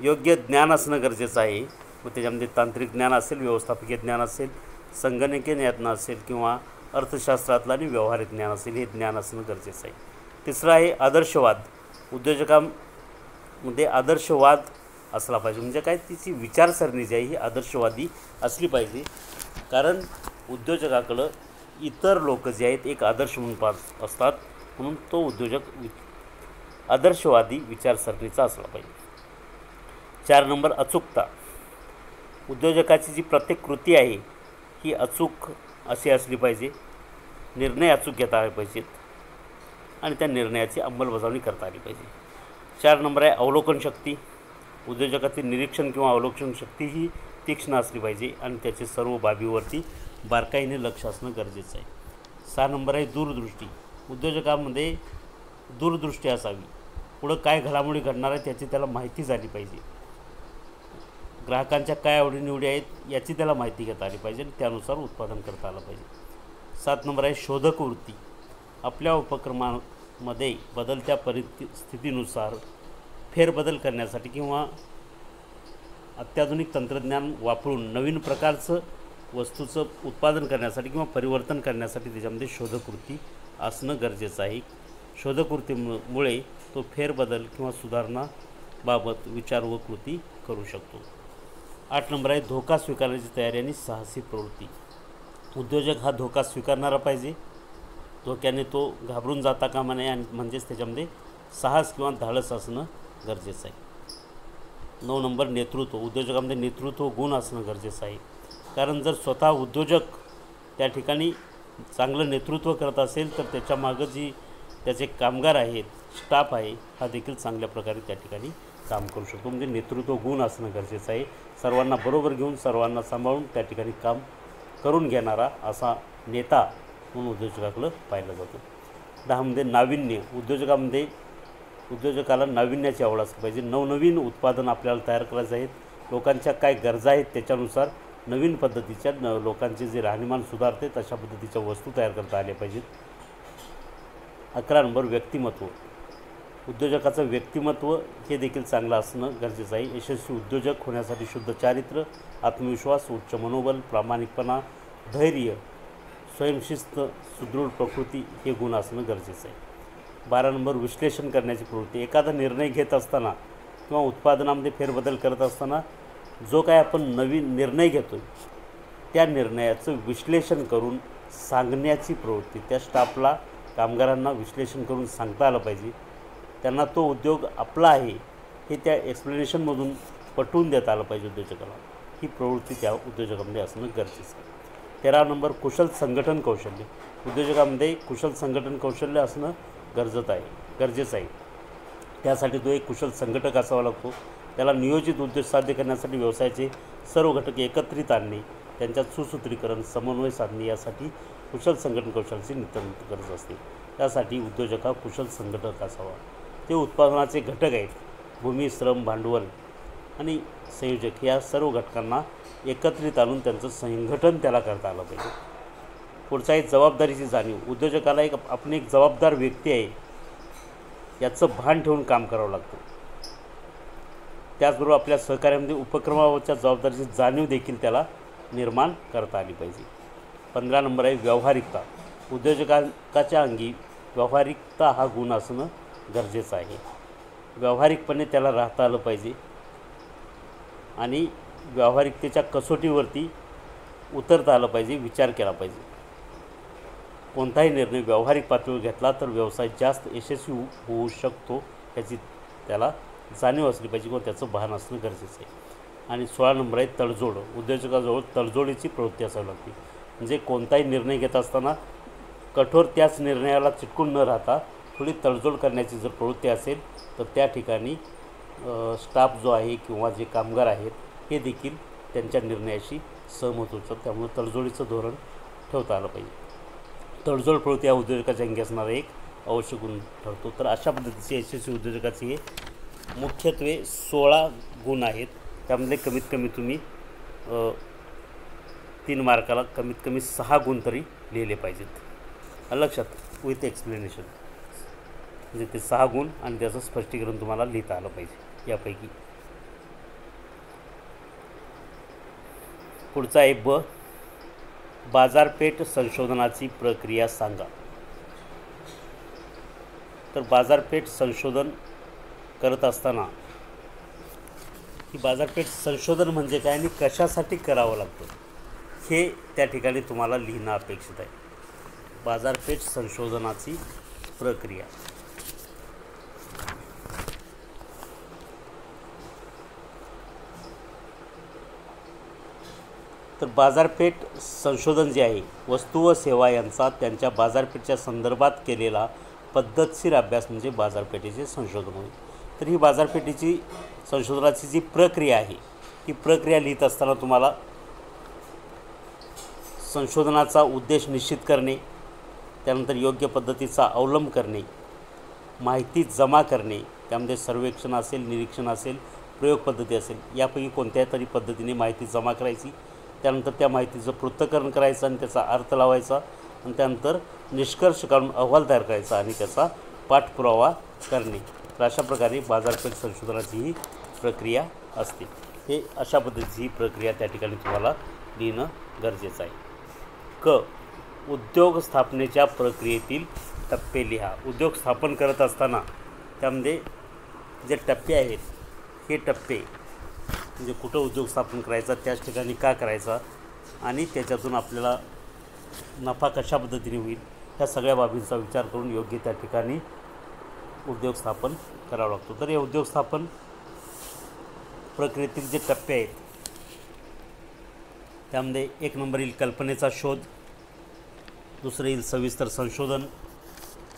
योग्य ज्ञान असणं गरजेचं आहे. मग त्याच्यामध्ये तांत्रिक ज्ञान असेल, व्यवस्थापकीय ज्ञान असेल, संगणकीय ज्ञान असेल किंवा अर्थशास्त्रातलं आणि व्यावहारिक ज्ञान असेल, हे ज्ञान असणं गरजेचं आहे. तिसरं आहे आदर्शवाद. उद्योजकामध्ये आदर्शवाद असला पाहिजे. म्हणजे काय, तिची विचारसरणी जी आहे ही आदर्शवादी असली पाहिजे. कारण उद्योजकाकडं इतर लोक जे आहेत एक आदर्श म्हणून असतात, म्हणून तो उद्योजक आदर्शवादी विचारसरणीचा असला पाहिजे. 4 नंबर अचूकता. उद्योजकाची जी प्रत्येक कृती आहे ही अचूक अशी असली पाहिजे. निर्णय अचूक घेता आले पाहिजेत आणि त्या निर्णयाची अंमलबजावणी करता आली पाहिजे. 4 नंबर आहे अवलोकन शक्ती. उद्योजकाची निरीक्षण किंवा अवलोकन शक्ती ही तीक्ष्ण असली पाहिजे आणि त्याचे सर्व बाबीवरती बारकाईने लक्ष असणं गरजेचं आहे. 6 नंबर आहे दूरदृष्टी. उद्योजकामध्ये दूरदृष्टी असावी. पुढं काय घडामोडी घडणार आहे त्याची त्याला माहिती झाली पाहिजे. ग्राहकांच्या काय आवडीनिवडी आहेत याची त्याला माहिती घेता आली पाहिजे आणि त्यानुसार उत्पादन करता आलं पाहिजे. 7 नंबर आहे शोधक वृत्ती. आपल्या उपक्रमामध्ये बदलत्या परिस्थितीनुसार फेरबदल करण्यासाठी किंवा अत्याधुनिक तंत्रज्ञान वापरून नवीन प्रकारचं वस्तूचं उत्पादन करण्यासाठी किंवा परिवर्तन करण्यासाठी त्याच्यामध्ये शोधक वृत्ती असणं गरजेचं आहे. शोधक वृत्तीमुळे तो फेरबदल किंवा सुधारणाबाबत विचार व कृती करू शकतो. 8 नंबर आहे धोका स्वीकारण्याची तयारी आणि साहसी प्रवृत्ती. उद्योजक हा धोका स्वीकारणारा पाहिजे. धोक्याने तो घाबरून जाता कामा नये आणि म्हणजेच त्याच्यामध्ये साहस किंवा धाडस असणं गरजेचं आहे. 9 नंबर नेतृत्व. उद्योजकामध्ये नेतृत्व गुण असणं गरजेचं आहे. कारण जर स्वतः उद्योजक त्या ठिकाणी चांगलं नेतृत्व करत असेल तर त्याच्यामागं जी त्याचे कामगार आहेत, स्टाफ आहे, हा देखील चांगल्या प्रकारे त्या ठिकाणी काम करू शकतो. म्हणजे नेतृत्व गुण असणं गरजेचं आहे. सर्वांना बरोबर घेऊन सर्वांना सांभाळून त्या ठिकाणी काम करून घेणारा असा नेता म्हणून उद्योजकाकडं पाहिलं जातं. 10 मध्ये नाविन्य. उद्योजकाला नाविन्याची आवड असली पाहिजे. नवनवीन उत्पादन आपल्याला तयार करायचं आहेत. लोकांच्या काय गरजा आहेत त्याच्यानुसार नवीन पद्धतीच्या लोकांचे जे राहणीमान सुधारते तशा पद्धतीच्या वस्तू तयार करता आल्या पाहिजेत. 11 नंबर व्यक्तिमत्व. उद्योजकाचं व्यक्तिमत्व हे देखील चांगलं असणं गरजेचं आहे. यशस्वी उद्योजक होण्यासाठी शुद्ध चारित्र्य, आत्मविश्वास, उच्च मनोबल, प्रामाणिकपणा, धैर्य, स्वयंशिस्त, सुदृढ प्रकृती हे गुण असणं गरजेचं आहे. 12 नंबर विश्लेषण करण्याची प्रवृत्ती. एखादा निर्णय घेत असताना किंवा उत्पादनामध्ये फेरबदल करत असताना जो काय आपण नवीन निर्णय घेतो त्या निर्णयाचं विश्लेषण करून सांगण्याची प्रवृत्ती. त्या स्टाफला, कामगारांना विश्लेषण करून सांगता आलं पाहिजे. त्यांना तो उद्योग आपला आहे हे त्या एक्सप्लेनेशनमधून पटवून देता आलं पाहिजे उद्योजकाला. ही प्रवृत्ती त्या उद्योजकामध्ये असणं गरजेचं आहे. 13 नंबर कुशल संघटन कौशल्य. उद्योजकामध्ये कुशल संघटन कौशल्य असणं गरजेचं आहे. त्यासाठी तो एक कुशल संघटक असावा लागतो. त्याला नियोजित उद्देश साध्य करण्यासाठी व्यवसायाचे सर्व घटक एकत्रित आणणे, त्यांच्यात सुसूत्रीकरण, समन्वय साधणे यासाठी कुशल संघटन कौशल्याची नितांत गरज असते. त्यासाठी उद्योजक हा कुशल संघटक असावा. ते उत्पादनाचे घटक आहेत भूमी, श्रम, भांडवल आणि संयोजक या सर्व घटकांना एकत्रित आणून त्यांचं संघटन त्याला करता आलं पाहिजे. पुढचा आहे जबाबदारीची जाणीव. उद्योजकाला आपण एक जबाबदार व्यक्ती आहे याचं भान ठेवून काम करावं लागतं. त्याचबरोबर आपल्या सहकार्यामध्ये उपक्रमावरच्या जबाबदारीची जाणीव देखील त्याला निर्माण करता आली पाहिजे. 15 नंबर आहे व्यावहारिकता. उद्योजकाच्या अंगी व्यावहारिकता हा गुण असणं गरजेचं आहे. व्यावहारिकपणे त्याला राहता आलं पाहिजे आणि व्यावहारिकतेच्या कसोटीवरती उतरता आलं पाहिजे, विचार केला पाहिजे. कोणताही निर्णय व्यावहारिक पातळीवर घेतला तर व्यवसाय जास्त यशस्वी होऊ शकतो याची त्याला जाणीव असली पाहिजे किंवा त्याचं भान असणं गरजेचं आहे. आणि 16 नंबर आहे तडजोड. उद्योजकाजवळ तडजोडीची प्रवृत्ती असावी लागते. म्हणजे कोणताही निर्णय घेत असताना कठोर त्याच निर्णयाला चिटकून न राहता थोडी तडजोड करण्याची जर प्रवृत्ती असेल तर त्या ठिकाणी स्टाफ जो आहे किंवा जे कामगार आहेत हे देखील त्यांच्या निर्णयाशी सहमत होतात. त्यामुळे तडजोडीचं धोरण ठेवता आलं पाहिजे. तडजोड प्रवृत्ती या उद्योजकाच्या अंगी असणारा एक आवश्यक गुण ठरतो. तर अशा पद्धतीचे यशस्वी उद्योजकाचे हे मुख्यत्वे 16 गुण आहेत. त्यामध्ये कमीत कमी तुम्ही 3 मार्काला कमीत कमी 6 गुण तरी लिहिले पाहिजेत. लक्षात विथ एक्सप्लेनेशन, म्हणजे ते 6 गुण आणि त्याचं स्पष्टीकरण तुम्हाला लिहिता आलं पाहिजे. यापैकी पुढचा आहे ब, बाजारपेठ संशोधनाची प्रक्रिया सांगा. तर बाजारपेठ संशोधन करत असताना ही बाजारपेठ संशोधन म्हणजे काय आणि कशासाठी करावं लागतं हे त्या ठिकाणी तुम्हाला लिहिणं अपेक्षित आहे. बाजारपेठ संशोधनाची प्रक्रिया. तर बाजारपेठ संशोधन जे आहे, वस्तू व सेवा यांचा त्यांच्या बाजारपेठच्या संदर्भात केलेला पद्धतशीर अभ्यास म्हणजे बाजारपेठेचे संशोधन होय. तर ही बाजारपेठेची संशोधनाची जी प्रक्रिया आहे, ही प्रक्रिया लिहित असताना तुम्हाला संशोधनाचा उद्देश निश्चित करणे, त्यानंतर योग्य पद्धतीचा अवलंब करणे, माहिती जमा करणे, त्यामध्ये सर्वेक्षण असेल, निरीक्षण असेल, प्रयोग पद्धती असेल, यापैकी कोणत्या तरी पद्धतीने माहिती जमा करायची, त्यानंतर त्या माहितीचं पृथक्करण करायचं आणि त्याचा अर्थ लावायचा आणि त्यानंतर निष्कर्ष काढून अहवाल तयार करायचा आणि त्याचा पाठपुरावा करणे. तर अशा प्रकारे बाजारपेठ संशोधनाची ही प्रक्रिया असते. हे अशा पद्धतीची ही प्रक्रिया त्या ठिकाणी तुम्हाला लिहिणं गरजेचं आहे. क, उद्योग स्थापनेच्या प्रक्रियेतील टप्पे लिहा. उद्योग स्थापन करत असताना त्यामध्ये जे टप्पे आहेत, हे टप्पे म्हणजे कुठं उद्योग स्थापन करायचा, त्याच ठिकाणी का करायचा आणि त्याच्यातून आपल्याला नफा कशा पद्धतीने होईल, ह्या सगळ्या बाबींचा विचार करून योग्य त्या ठिकाणी उद्योग स्थापन करावा लागतो. तर हे उद्योग स्थापन प्रक्रियेतील जे टप्पे आहेत, त्यामध्ये 1 नंबर येईल कल्पनेचा शोध, दुसरं येईल सविस्तर संशोधन,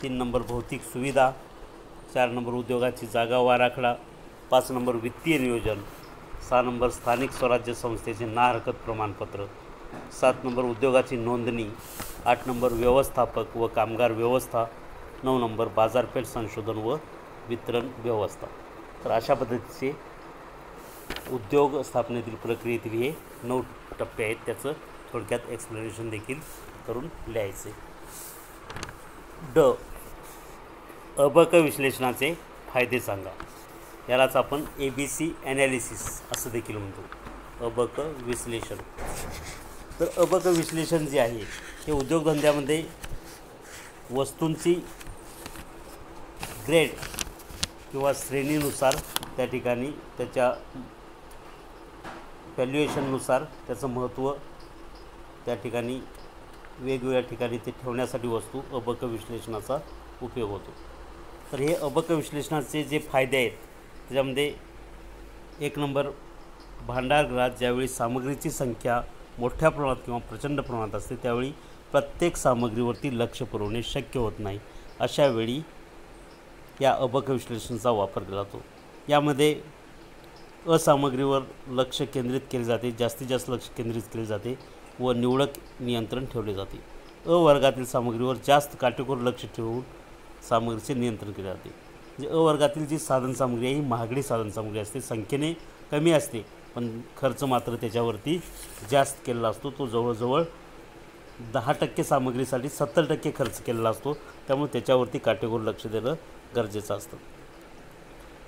3 नंबर भौतिक सुविधा, 4 नंबर उद्योगाची जागा व आराखडा, 5 नंबर वित्तीय नियोजन, 6 नंबर स्थानिक स्वराज्य संस्थेचे ना हरकत प्रमाणपत्र, 7 नंबर उद्योगाची नोंदणी, 8 नंबर व्यवस्थापक व कामगार व्यवस्था, 9 नंबर बाजारपेठ संशोधन व वितरण व्यवस्था. तर अशा पद्धतीचे उद्योग स्थापनेतील प्रक्रियेतील हे 9 टप्पे आहेत. त्याचं थोडक्यात एक्सप्लेनेशन देखील करून लिहायचे. ड, अबक विश्लेषणाचे फायदे सांगा. यालाच आपण ABC ॲनालिसिस असं देखील म्हणतो, अबक विश्लेषण. तर अबक विश्लेषण जे आहे, हे उद्योगधंद्यामध्ये वस्तूंची ग्रेड किंवा श्रेणीनुसार त्या ठिकाणी त्याच्या व्हॅल्युएशननुसार त्याचं महत्त्व त्या ठिकाणी वेगवेगळ्या ठिकाणी ते ठेवण्यासाठी वस्तू अबक विश्लेषणाचा उपयोग होतो. तर हे अबक विश्लेषणाचे जे फायदे आहेत, त्याच्यामध्ये 1 नंबर, भांडारगृहात ज्यावेळी सामग्रीची संख्या मोठ्या प्रमाणात किंवा प्रचंड प्रमाणात असते, त्यावेळी प्रत्येक सामग्रीवरती लक्ष पुरवणे शक्य होत नाही. अशा वेळी या अबक विश्लेषणाचा वापर केला जातो. यामध्ये असामग्रीवर लक्ष केंद्रित केले जाते, जास्तीत जास्त लक्ष केंद्रित केले जाते व निवडक नियंत्रण ठेवले जाते. अ वर्गातील सामग्रीवर जास्त काटेकोर लक्ष ठेवून सामग्रीचे नियंत्रण केले जाते. म्हणजे अ वर्गातील जी साधनसामग्री आहे, ही महागडी साधनसामग्री असते, संख्येने कमी असते, पण खर्च मात्र त्याच्यावरती जास्त केलेला असतो. तो जवळजवळ 10% सामग्रीसाठी 70% खर्च केलेला असतो. त्यामुळे त्याच्यावरती काटेकोर लक्ष देणं गरजेचं असतं.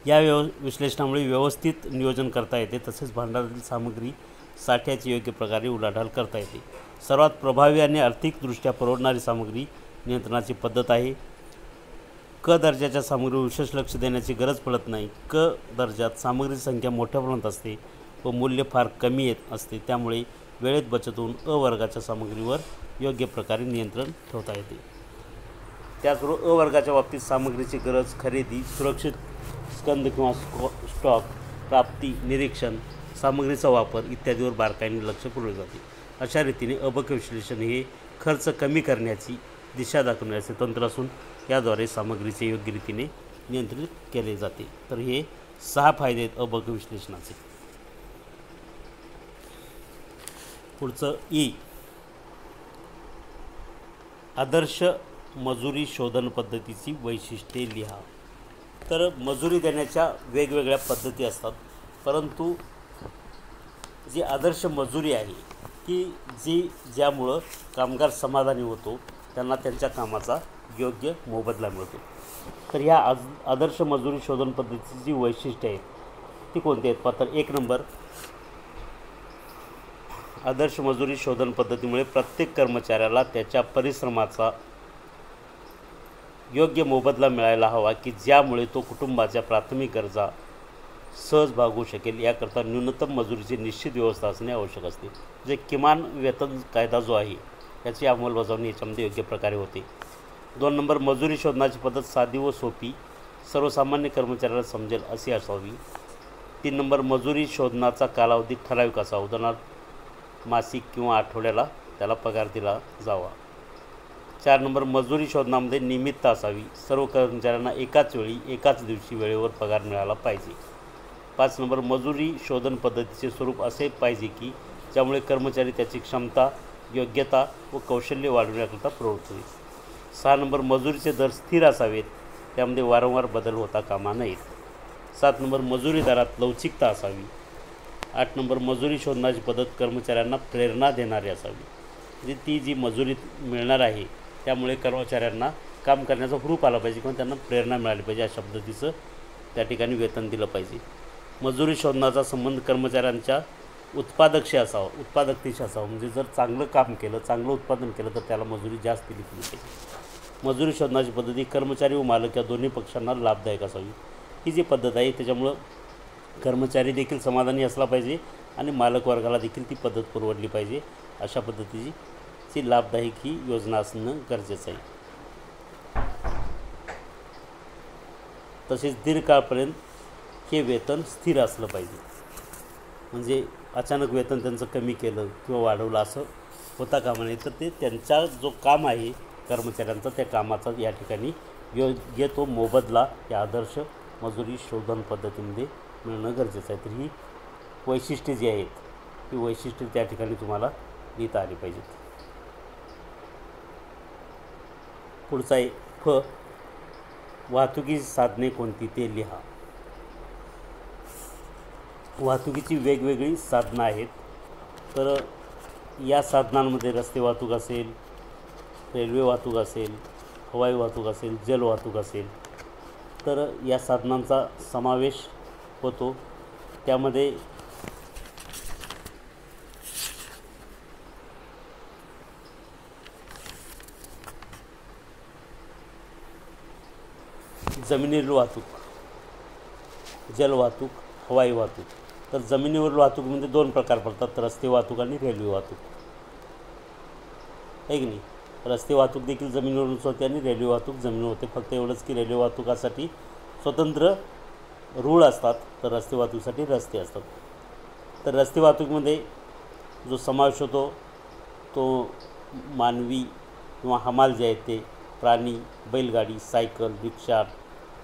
या विश्लेषणामुळे व्यवस्थित नियोजन करता येते, तसेच भांडारातील सामग्री साठ्याची योग्य प्रकारे उलाढाल करता येते. सर्वात प्रभावी आणि आर्थिकदृष्ट्या परवडणारी सामग्री नियंत्रणाची पद्धत आहे. क दर्जाच्या सामग्रीवर विशेष लक्ष देण्याची गरज पडत नाही. क दर्जात सामग्रीची संख्या मोठ्या प्रमाणात असते व मूल्य फार कमी असते, त्यामुळे वेळेत बचत होऊन अ वर्गाच्या सामग्रीवर योग्य प्रकारे नियंत्रण ठेवता येते. त्याचबरोबर अ वर्गाच्या बाबतीत सामग्रीची गरज, खरेदी, सुरक्षित स्कंद किंवा स्टॉक, प्राप्ती, निरीक्षण, सामग्रीचा वापर इत्यादीवर बारकाईने लक्ष पुरवले जाते. अशा रीतीने अबक विश्लेषण हे खर्च कमी करण्याची दिशा दाखवण्याचे तंत्र असून याद्वारे सामग्रीचे योग्य रीतीने नियंत्रित केले जाते. तर हे 6 फायदे आहेत अबक विश्लेषणाचे. पुढचं ई, आदर्श मजुरी शोधन पद्धतीची वैशिष्ट्ये लिहा. तर मजुरी देण्याच्या वेगवेगळ्या पद्धती असतात, परंतु जी आदर्श मजुरी आहे की ज्यामुळं कामगार समाधानी होतो, त्यांना त्यांच्या कामाचा योग्य मोबदला मिळतो. तर ह्या आदर्श मजुरी शोधन पद्धतीची जी वैशिष्ट्ये आहेत ती कोणती आहेत? तर 1 नंबर, आदर्श मजुरी शोधन पद्धतीमुळे प्रत्येक कर्मचाऱ्याला त्याच्या परिश्रमाचा योग्य मोबदला मिळायला हवा, की ज्यामुळे तो कुटुंबाच्या प्राथमिक गरजा सहज भागवू शकेल. याकरता न्यूनतम मजुरीची निश्चित व्यवस्था असणे आवश्यक असते. जे किमान वेतन कायदा जो आहे याची अंमलबजावणी याच्यामध्ये योग्य प्रकारे होते. 2 नंबर, मजुरी शोधण्याची पद्धत साधी व सोपी, सर्वसामान्य कर्मचाऱ्याला समजेल अशी असावी. 3 नंबर, मजुरी शोधण्याचा कालावधी ठराविक असावा, उदाहरणार्थ मासिक किंवा आठवड्याला त्याला पगार दिला जावा. 4 नंबर, मजुरी शोधण्यामध्ये नियमितता असावी, सर्व कर्मचाऱ्यांना एकाच वेळी एकाच दिवशी वेळेवर पगार मिळाला पाहिजे. 5 नंबर, मजुरी शोधन पद्धतीचे स्वरूप असे पाहिजे की ज्यामुळे कर्मचारी त्याची क्षमता, योग्यता व कौशल्य वाढवण्याकरता प्रवृत्त होईल. 6 नंबर, मजुरीचे दर स्थिर असावेत, त्यामध्ये वारंवार बदल होता कामा नयेत. 7 नंबर, मजुरी दरात लवचिकता असावी. 8 नंबर, मजुरी शोधण्याची पद्धत कर्मचाऱ्यांना प्रेरणा देणारी असावी, म्हणजे ती जी मजुरी मिळणार आहे त्यामुळे कर्मचाऱ्यांना काम करण्याचा हुरूप आला पाहिजे किंवा त्यांना प्रेरणा मिळाली पाहिजे, अशा पद्धतीचं त्या ठिकाणी वेतन दिलं पाहिजे. मजुरी शोधण्याचा संबंध कर्मचाऱ्यांच्या उत्पादकशी असावा, उत्पादकतेशी असावा, म्हणजे जर चांगलं काम केलं, चांगलं उत्पादन केलं तर त्याला मजुरी जास्त दिली पाहिजे. मजुरी शोधण्याची पद्धती कर्मचारी व मालक या दोन्ही पक्षांना लाभदायक असावी. ही जी पद्धत आहे त्याच्यामुळं कर्मचारी देखील समाधानी असला पाहिजे आणि मालक वर्गाला देखील ती पद्धत परवडली पाहिजे. अशा पद्धतीची लाभदायक ही योजना असणं गरजेचं आहे. तसेच दीर्घकाळपर्यंत हे वेतन स्थिर असलं पाहिजे, म्हणजे अचानक वेतन त्यांचं कमी केलं किंवा वाढवलं असं होता कामा नये. तर ते त्यांचा जो काम आहे कर्मचाऱ्यांचा, त्या कामाचा या ठिकाणी योग्य तो मोबदला या आदर्श मजुरी शोधन पद्धतीमध्ये मिळणं गरजेचं आहे. तर ही वैशिष्ट्ये जी आहेत ती वैशिष्ट्ये त्या ठिकाणी तुम्हाला लिहिता आली पाहिजेत. पुढचा आहे फ, वाहतुकीची साधने कोणती ते लिहा. वाहतुकीची वेगवेगळी साधनं आहेत. तर या साधनांमध्ये रस्ते वाहतूक असेल, रेल्वे वाहतूक असेल, हवाई वाहतूक असेल, जल वाहतूक असेल, तर या साधनांचा समावेश होतो. त्यामध्ये जमिनीवरील वाहतूक, जल वाहतूक, हवाई वाहतूक. तर जमिनीवरील वाहतुकीमध्ये 2 प्रकार पडतात, रस्ते वाहतूक आणि रेल्वे वाहतूक, आहे की नाही. रस्ते वाहतूक देखील जमिनीवरूनच होते आणि रेल्वे वाहतूक जमिनीवर होते. फक्त एवढंच की रेल्वे वाहतुकासाठी स्वतंत्र रूळ असतात, तर रस्ते वाहतुकीसाठी रस्ते असतात. तर रस्ते वाहतुकीमध्ये जो समावेश होतो तो मानवी किंवा हमाल जे आहेत ते प्राणी, बैलगाडी, सायकल, रिक्षा,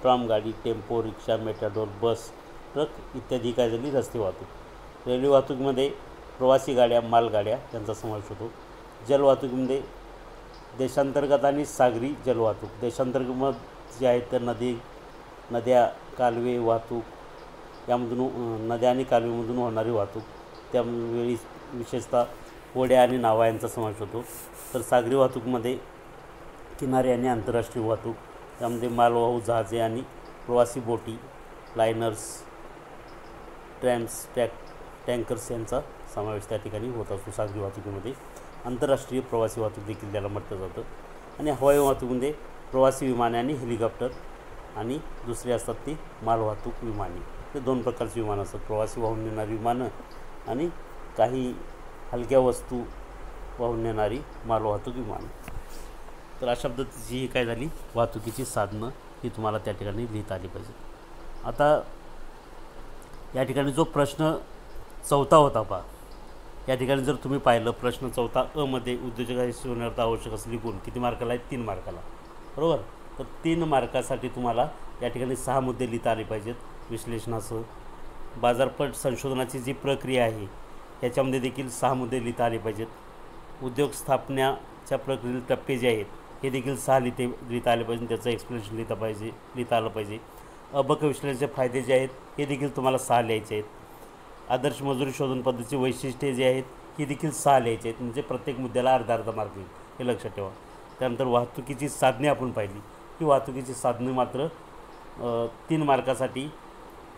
ट्राम गाडी, टेम्पो, रिक्षा, मेटाडोर, बस, ट्रक इत्यादी काय झाली रस्ते वाहतूक. रेल्वे वाहतुकीमध्ये प्रवासी गाड्या, मालगाड्या यांचा समावेश होतो. जलवाहतुकीमध्ये देशांतर्गत आणि सागरी जलवाहतूक. देशांतर्गत जे आहेत तर नद्या, कालवे वाहतूक, यामधून नद्या आणि कालवेमधून होणारी वाहतूक, त्यावेळी विशेषतः होड्या आणि नावा यांचा समावेश होतो. तर सागरी वाहतूकमध्ये किनारी आणि आंतरराष्ट्रीय वाहतूक, त्यामध्ये मालवाहू जहाजे आणि प्रवासी बोटी, लायनर्स, ट्रॅम्स, टँकर्स यांचा समावेश त्या ठिकाणी होत असतो सागरी वाहतुकीमध्ये. आंतरराष्ट्रीय प्रवासी वाहतूक देखील त्याला म्हटलं जातं. आणि हवाई वाहतुकीमध्ये प्रवासी विमाने आणि हेलिकॉप्टर, आणि दुसरी असतात ती मालवाहतूक विमाने. हे 2 प्रकारची विमानं असतात, प्रवासी वाहून नेणारी विमानं आणि काही हलक्या वस्तू वाहून नेणारी मालवाहतूक विमानं. तर अशा पद्धतीची ही काय झाली वाहतुकीची साधनं, ही तुम्हाला त्या ठिकाणी लिहिता आली पाहिजे. आता या ठिकाणी जो प्रश्न 4था होता पहा, या ठिकाणी जर तुम्ही पाहिलं प्रश्न 4 अ मध्ये उद्योजकाची होण्याकरता आवश्यक असलेली गुण किती मार्काला आहेत? 3 मार्काला, बरोबर. तर 3 मार्कासाठी तुम्हाला या ठिकाणी 6 मुद्दे लिहिता आले पाहिजेत विश्लेषणासह. बाजारपेठ संशोधनाची जी प्रक्रिया आहे याच्यामध्ये देखील 6 मुद्दे लिहिता आले पाहिजेत. उद्योग स्थापण्याच्या प्रक्रियेतील टप्पे जे आहेत हे देखील 6 लिहिता आले पाहिजे, त्याचं एक्सप्लेनेशन लिहिता आलं पाहिजे. अबक विश्लेषणाचे फायदे जे आहेत हे देखील तुम्हाला 6 लिहायचे आहेत. आदर्श मजुरी शोधन पद्धतीची वैशिष्ट्ये जी आहेत ही देखील 6 लिहायची आहेत. म्हणजे प्रत्येक मुद्द्याला अर्धा मार्क येईल, हे लक्षात ठेवा. त्यानंतर वाहतुकीची साधने आपण पाहिली. ही वाहतुकीची साधने मात्र 3 मार्कासाठी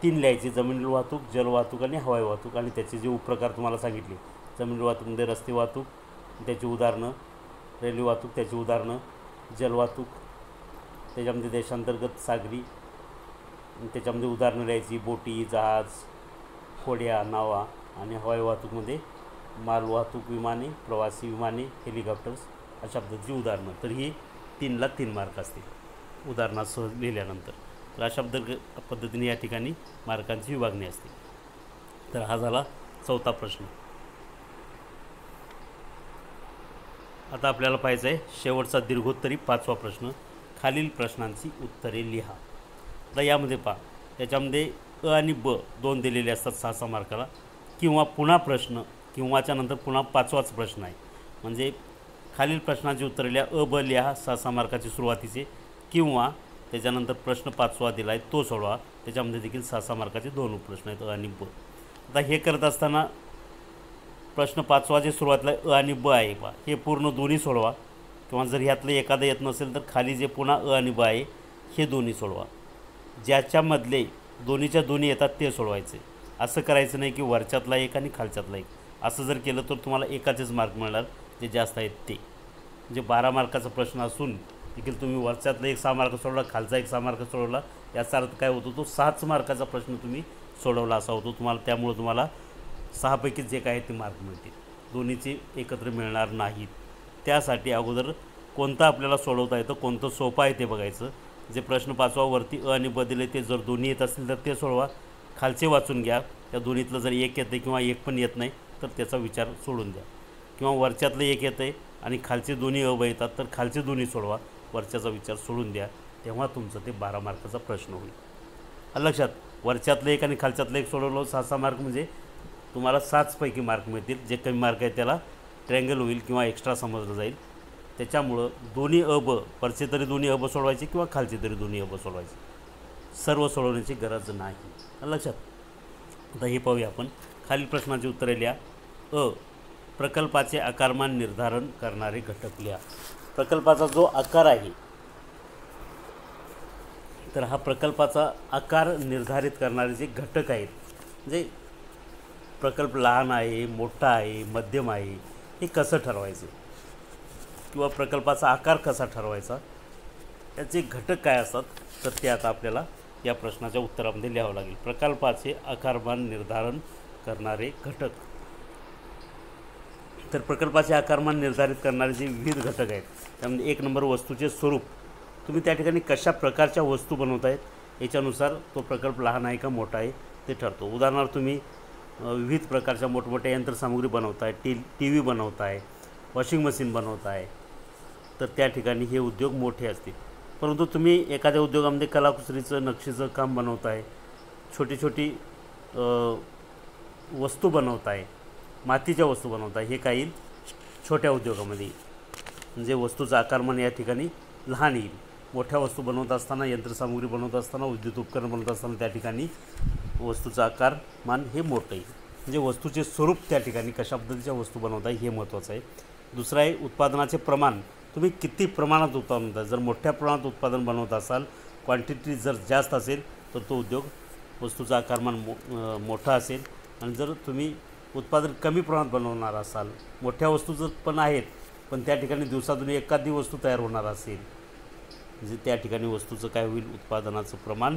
3 लिहायची. जमिनील वाहतूक, जलवाहतूक आणि हवाई वाहतूक. आणि त्याचे जे उपप्रकार तुम्हाला सांगितले, जमिनील वाहतूकमध्ये रस्ते वाहतूक त्याची उदाहरणं, रेल्वे वाहतूक त्याची उदाहरणं, जलवाहतूक त्याच्यामध्ये देशांतर्गत सागरी त्याच्यामध्ये उदाहरणं लिहायची, बोटी, जहाज, होड्या, नावा. आणि हवाई वाहतूकमध्ये मालवाहतूक विमाने, प्रवासी विमाने, हेलिकॉप्टर्स अशा पद्धतीची उदाहरणं. तर ही 3ला 3 मार्क असतील उदाहरणासह लिहिल्यानंतर. तर अशा पद्धतीने या ठिकाणी मार्कांची विभागणी असते. तर हा झाला 4था प्रश्न. आता आपल्याला पाहायचं आहे शेवटचा दीर्घोत्तरी 5वा प्रश्न. खालील प्रश्नांची उत्तरे लिहा. आता यामध्ये पहा, त्याच्यामध्ये अ आणि ब 2 दिलेले असतात 6 मार्काला. किंवा पुन्हा प्रश्न, किंवाच्या नंतर पुन्हा 5वाच प्रश्न आहे. म्हणजे खालील प्रश्नांची उत्तरे लिहा. अ ब लिहा 6 मार्काचे सुरुवातीचे, किंवा त्याच्यानंतर प्रश्न 5वा दिला आहे तो सोडवा. त्याच्यामध्ये देखील 6 मार्काचे 2 प्रश्न आहेत, अ आणि ब. आता हे करत असताना प्रश्न 5वा जे सुरुवातीला अ आणि ब आहे बा, हे पूर्ण दोन्ही सोडवा. किंवा जर ह्यातलं एखादं येत नसेल तर खाली जे पुन्हा अ आणि ब आहे हे दोन्ही सोडवा. ज्याच्यामधले दोन्हीच्या दोन्ही येतात ते सोडवायचे. असं करायचं नाही की वरच्यातला एक आणि खालच्यातला एक. असं जर केलं तर तुम्हाला एकाचेच मार्क मिळणार, जे जास्त आहेत ते. म्हणजे 12 मार्काचा प्रश्न असून देखील तुम्ही वरच्यातला एक 6 मार्क सोडवला, खालचा एक 6 मार्क सोडवला, याचा अर्थ काय होतो, तो 6च मार्काचा प्रश्न तुम्ही सोडवला असा होतो तुम्हाला. त्यामुळं तुम्हाला 6 पैकी जे काय ते मार्क मिळतील, दोन्हीचे एकत्र मिळणार नाहीत. त्यासाठी अगोदर कोणतं आपल्याला सोडवता येतं, कोणतं सोपं आहे ते बघायचं. जे प्रश्न 5वा वरती अ आणि ब दिले ते जर दोन्ही येत असतील तर ते सोडवा. खालचे वाचून घ्या. त्या दोन्हीतलं जर एक येतं किंवा एक पण येत नाही तर त्याचा विचार सोडून द्या. किंवा वरच्यातलं एक येतं आहे आणि खालचे दोन्ही अ ब येतात तर खालचे दोन्ही सोडवा, वरच्याचा विचार सोडून द्या. तेव्हा तुमचं ते 12 मार्काचा प्रश्न होईल. लक्षात, वरच्यातलं एक आणि खालच्यातलं एक सोडवलं 6 मार्क, म्हणजे तुम्हाला 6 पैकी मार्क मिळतील. जे कमी मार्क आहे त्याला ट्रँगल होईल किंवा एक्स्ट्रा समजलं जाईल. त्याच्यामुळं दोन्ही अ ब, वरचे तरी दोन्ही अ ब सोडवायचे किंवा खालचे तरी दोन्ही अ ब सोडवायचे. सर्व सोडवण्याची गरज नाही. लक्षात. आता हे पाहूया आपण. खालील प्रश्नांची उत्तरे लिहा. अ, प्रकल्पाचे आकारमान निर्धारण करणारे घटक लिहा. प्रकल्पाचा जो आकार आहे, तर हा प्रकल्पाचा आकार निर्धारित करणारे जे घटक आहेत, म्हणजे प्रकल्प लहान आहे, मोठा आहे, मध्यम आहे, हे कसं ठरवायचं, किंवा प्रकल्पाचा आकार कसा ठरवायचा, याचे घटक काय असतात, तर ते आता आपल्याला या प्रश्नाच्या उत्तरामध्ये लिहावं लागेल. प्रकल्पाचे आकारमान निर्धारण करणारे घटक. तर प्रकल्पाचे आकारमान निर्धारित करणारे जे विविध घटक आहेत, त्यामध्ये 1 नंबर वस्तूचे स्वरूप. तुम्ही त्या ठिकाणी कशा प्रकारच्या वस्तू बनवत आहेत याच्यानुसार तो प्रकल्प लहान आहे का मोठा आहे ते ठरतो. उदाहरणार्थ तुम्ही विविध प्रकारच्या मोठमोठ्या यंत्रसामुग्री बनवताय, टी व्ही बनवताय, वॉशिंग मशीन बनवताय, तर त्या ठिकाणी हे उद्योग मोठे असतील. परंतु तुम्ही एखाद्या उद्योगामध्ये कलाकुसरीचं, नक्षीचं काम बनवताय, छोटी छोटी वस्तू बनवताय, मातीच्या वस्तू बनवताय, हे काही छोट्या उद्योगामध्ये, म्हणजे वस्तूचं आकारमान या ठिकाणी लहान येईल. मोठ्या वस्तू बनवत असताना, यंत्रसामुग्री बनवत असताना, विद्युत उपकरण बनवत असताना त्या ठिकाणी वस्तूचं आकारमान हे मोठं येईल. म्हणजे वस्तूचे स्वरूप त्या ठिकाणी कशा पद्धतीच्या वस्तू बनवताय हे महत्त्वाचं आहे. दुसरं आहे उत्पादनाचे प्रमाण. तुम्ही किती प्रमाणात उत्पादन करता. जर मोठ्या प्रमाणात उत्पादन बनवत असाल, क्वांटिटी जर जास्त असेल तर तो उद्योग वस्तूचा आकारमान मोठा असेल. आणि जर तुम्ही उत्पादन कमी प्रमाणात बनवणार असाल, मोठ्या वस्तू जर पण आहेत पण त्या ठिकाणी दिवसातून एखादी वस्तू तयार होणार असेल, म्हणजे त्या ठिकाणी वस्तूचं काय होईल, उत्पादनाचं प्रमाण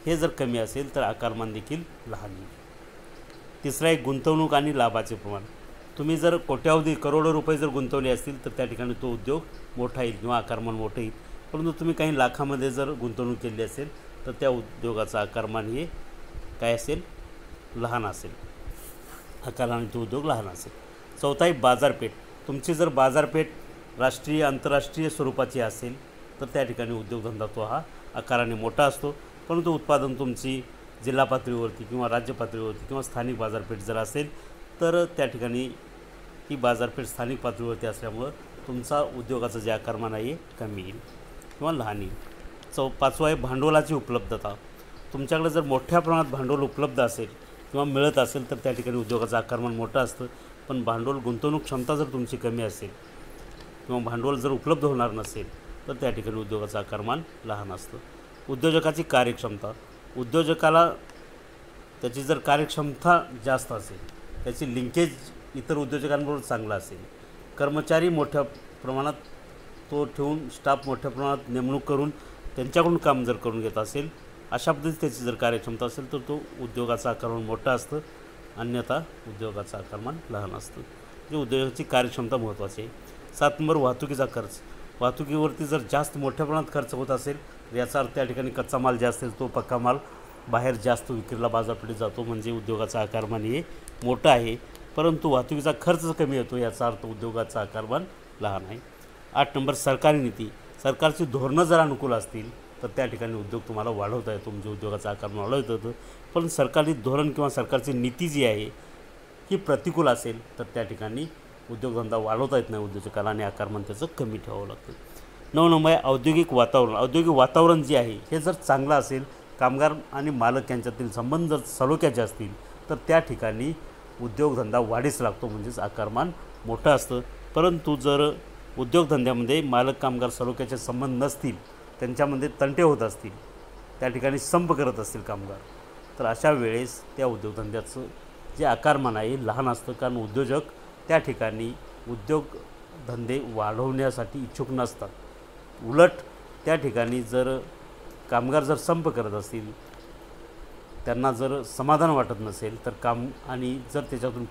हे जर कमी असेल तर आकारमान देखील लहान येईल. तिसरा एक गुंतवणूक आणि लाभाचे प्रमाण. तुम्ही जर कोट्यावधी करोडो रुपये जर गुंतवले असतील तर त्या ठिकाणी तो उद्योग मोठा येईल किंवा आकारमान मोठं येईल. परंतु तुम्ही काही लाखामध्ये जर गुंतवणूक केली असेल तर त्या उद्योगाचं आकारमान हे काय असेल, लहान असेल, आकाराने तो उद्योग लहान असेल. चौथा आहे बाजारपेठ. तुमची जर बाजारपेठ राष्ट्रीय आंतरराष्ट्रीय स्वरूपाची असेल तर त्या ठिकाणी उद्योगधंदा तो हा आकाराने मोठा असतो. परंतु उत्पादन तुमची जिल्हा पातळीवरती किंवा राज्य पातळीवरती किंवा स्थानिक बाजारपेठ जर असेल तर त्या ठिकाणी ही बाजारपेठ स्थानिक पातळीवरती असल्यामुळं तुमचा उद्योगाचं जे आकारमान आहे कमी येईल किंवा लहान येईल. पाचवा आहे भांडवलाची उपलब्धता. तुमच्याकडे जर मोठ्या प्रमाणात भांडवल उपलब्ध असेल किंवा मिळत असेल तर त्या ठिकाणी उद्योगाचं आकारमान मोठं असतं. पण भांडवल गुंतवणूक क्षमता जर तुमची कमी असेल किंवा भांडवल जर उपलब्ध होणार नसेल तर त्या ठिकाणी उद्योगाचं आकारमान लहान असतं. उद्योजकाची कार्यक्षमता. उद्योजकाला त्याची जर कार्यक्षमता जास्त असेल, त्याची लिंकेज इतर उद्योजकांबरोबर चांगला असेल, कर्मचारी मोठ्या प्रमाणात तो ठेवून स्टाफ मोठ्या प्रमाणात नेमणूक करून त्यांच्याकडून काम जर करून घेत असेल, अशा पद्धतीत त्याची जर कार्यक्षमता असेल तर तो उद्योगाचं आकारमान मोठं असतं. अन्यथा उद्योगाचं आकारमान लहान असतं. म्हणजे उद्योगाची कार्यक्षमता महत्त्वाची आहे. 7 नंबर वाहतुकीचा खर्च. वाहतुकीवरती जर जास्त मोठ्या प्रमाणात खर्च होत असेल तर याचा अर्थ त्या ठिकाणी कच्चा माल जास्त असेल, तो पक्का माल बाहेर जास्त विक्रीला बाजारपेठेत जातो, म्हणजे उद्योगाचं आकारमान हे मोठं आहे. परंतु वाहतुकीचा खर्च कमी येतो, याचा अर्थ उद्योगाचं आकारमान लहान आहे. 8 नंबर सरकारी नीती. सरकारची धोरणं जर अनुकूल असतील तर त्या ठिकाणी उद्योग तुम्हाला वाढवता येतो, म्हणजे उद्योगाचं आकारमान वाढवता येतं. पण सरकारी धोरण किंवा सरकारची नीती जी आहे ही प्रतिकूल असेल तर त्या ठिकाणी उद्योगधंदा वाढवता येत नाही उद्योजकाला आणि आकारमान त्याचं कमी ठेवावं लागतं. 9 नंबर आहे औद्योगिक वातावरण. औद्योगिक वातावरण जे आहे हे जर चांगलं असेल, कामगार आणि मालक यांच्यातील संबंध जर सलोख्याचे असतील तर त्या ठिकाणी उद्योगधंदा वाढीस लागतो, म्हणजेच आकारमान मोठं असतं. परंतु जर उद्योगधंद्यामध्ये मालक कामगार सलोख्याचे संबंध नसतील, त्यांच्यामध्ये तंटे होत असतील, त्या ठिकाणी संप करत असतील कामगार, तर अशा वेळेस त्या उद्योगधंद्याचं जे आकारमान आहे लहान असतं. कारण उद्योजक त्या ठिकाणी उद्योगधंदे वाढवण्यासाठी इच्छुक नसतात. उलट त्या ठिकाणी जर कामगार जर संप करत असतील, त्यांना जर समाधान वाटत नसेल तर काम आणि जर त्याच्यातून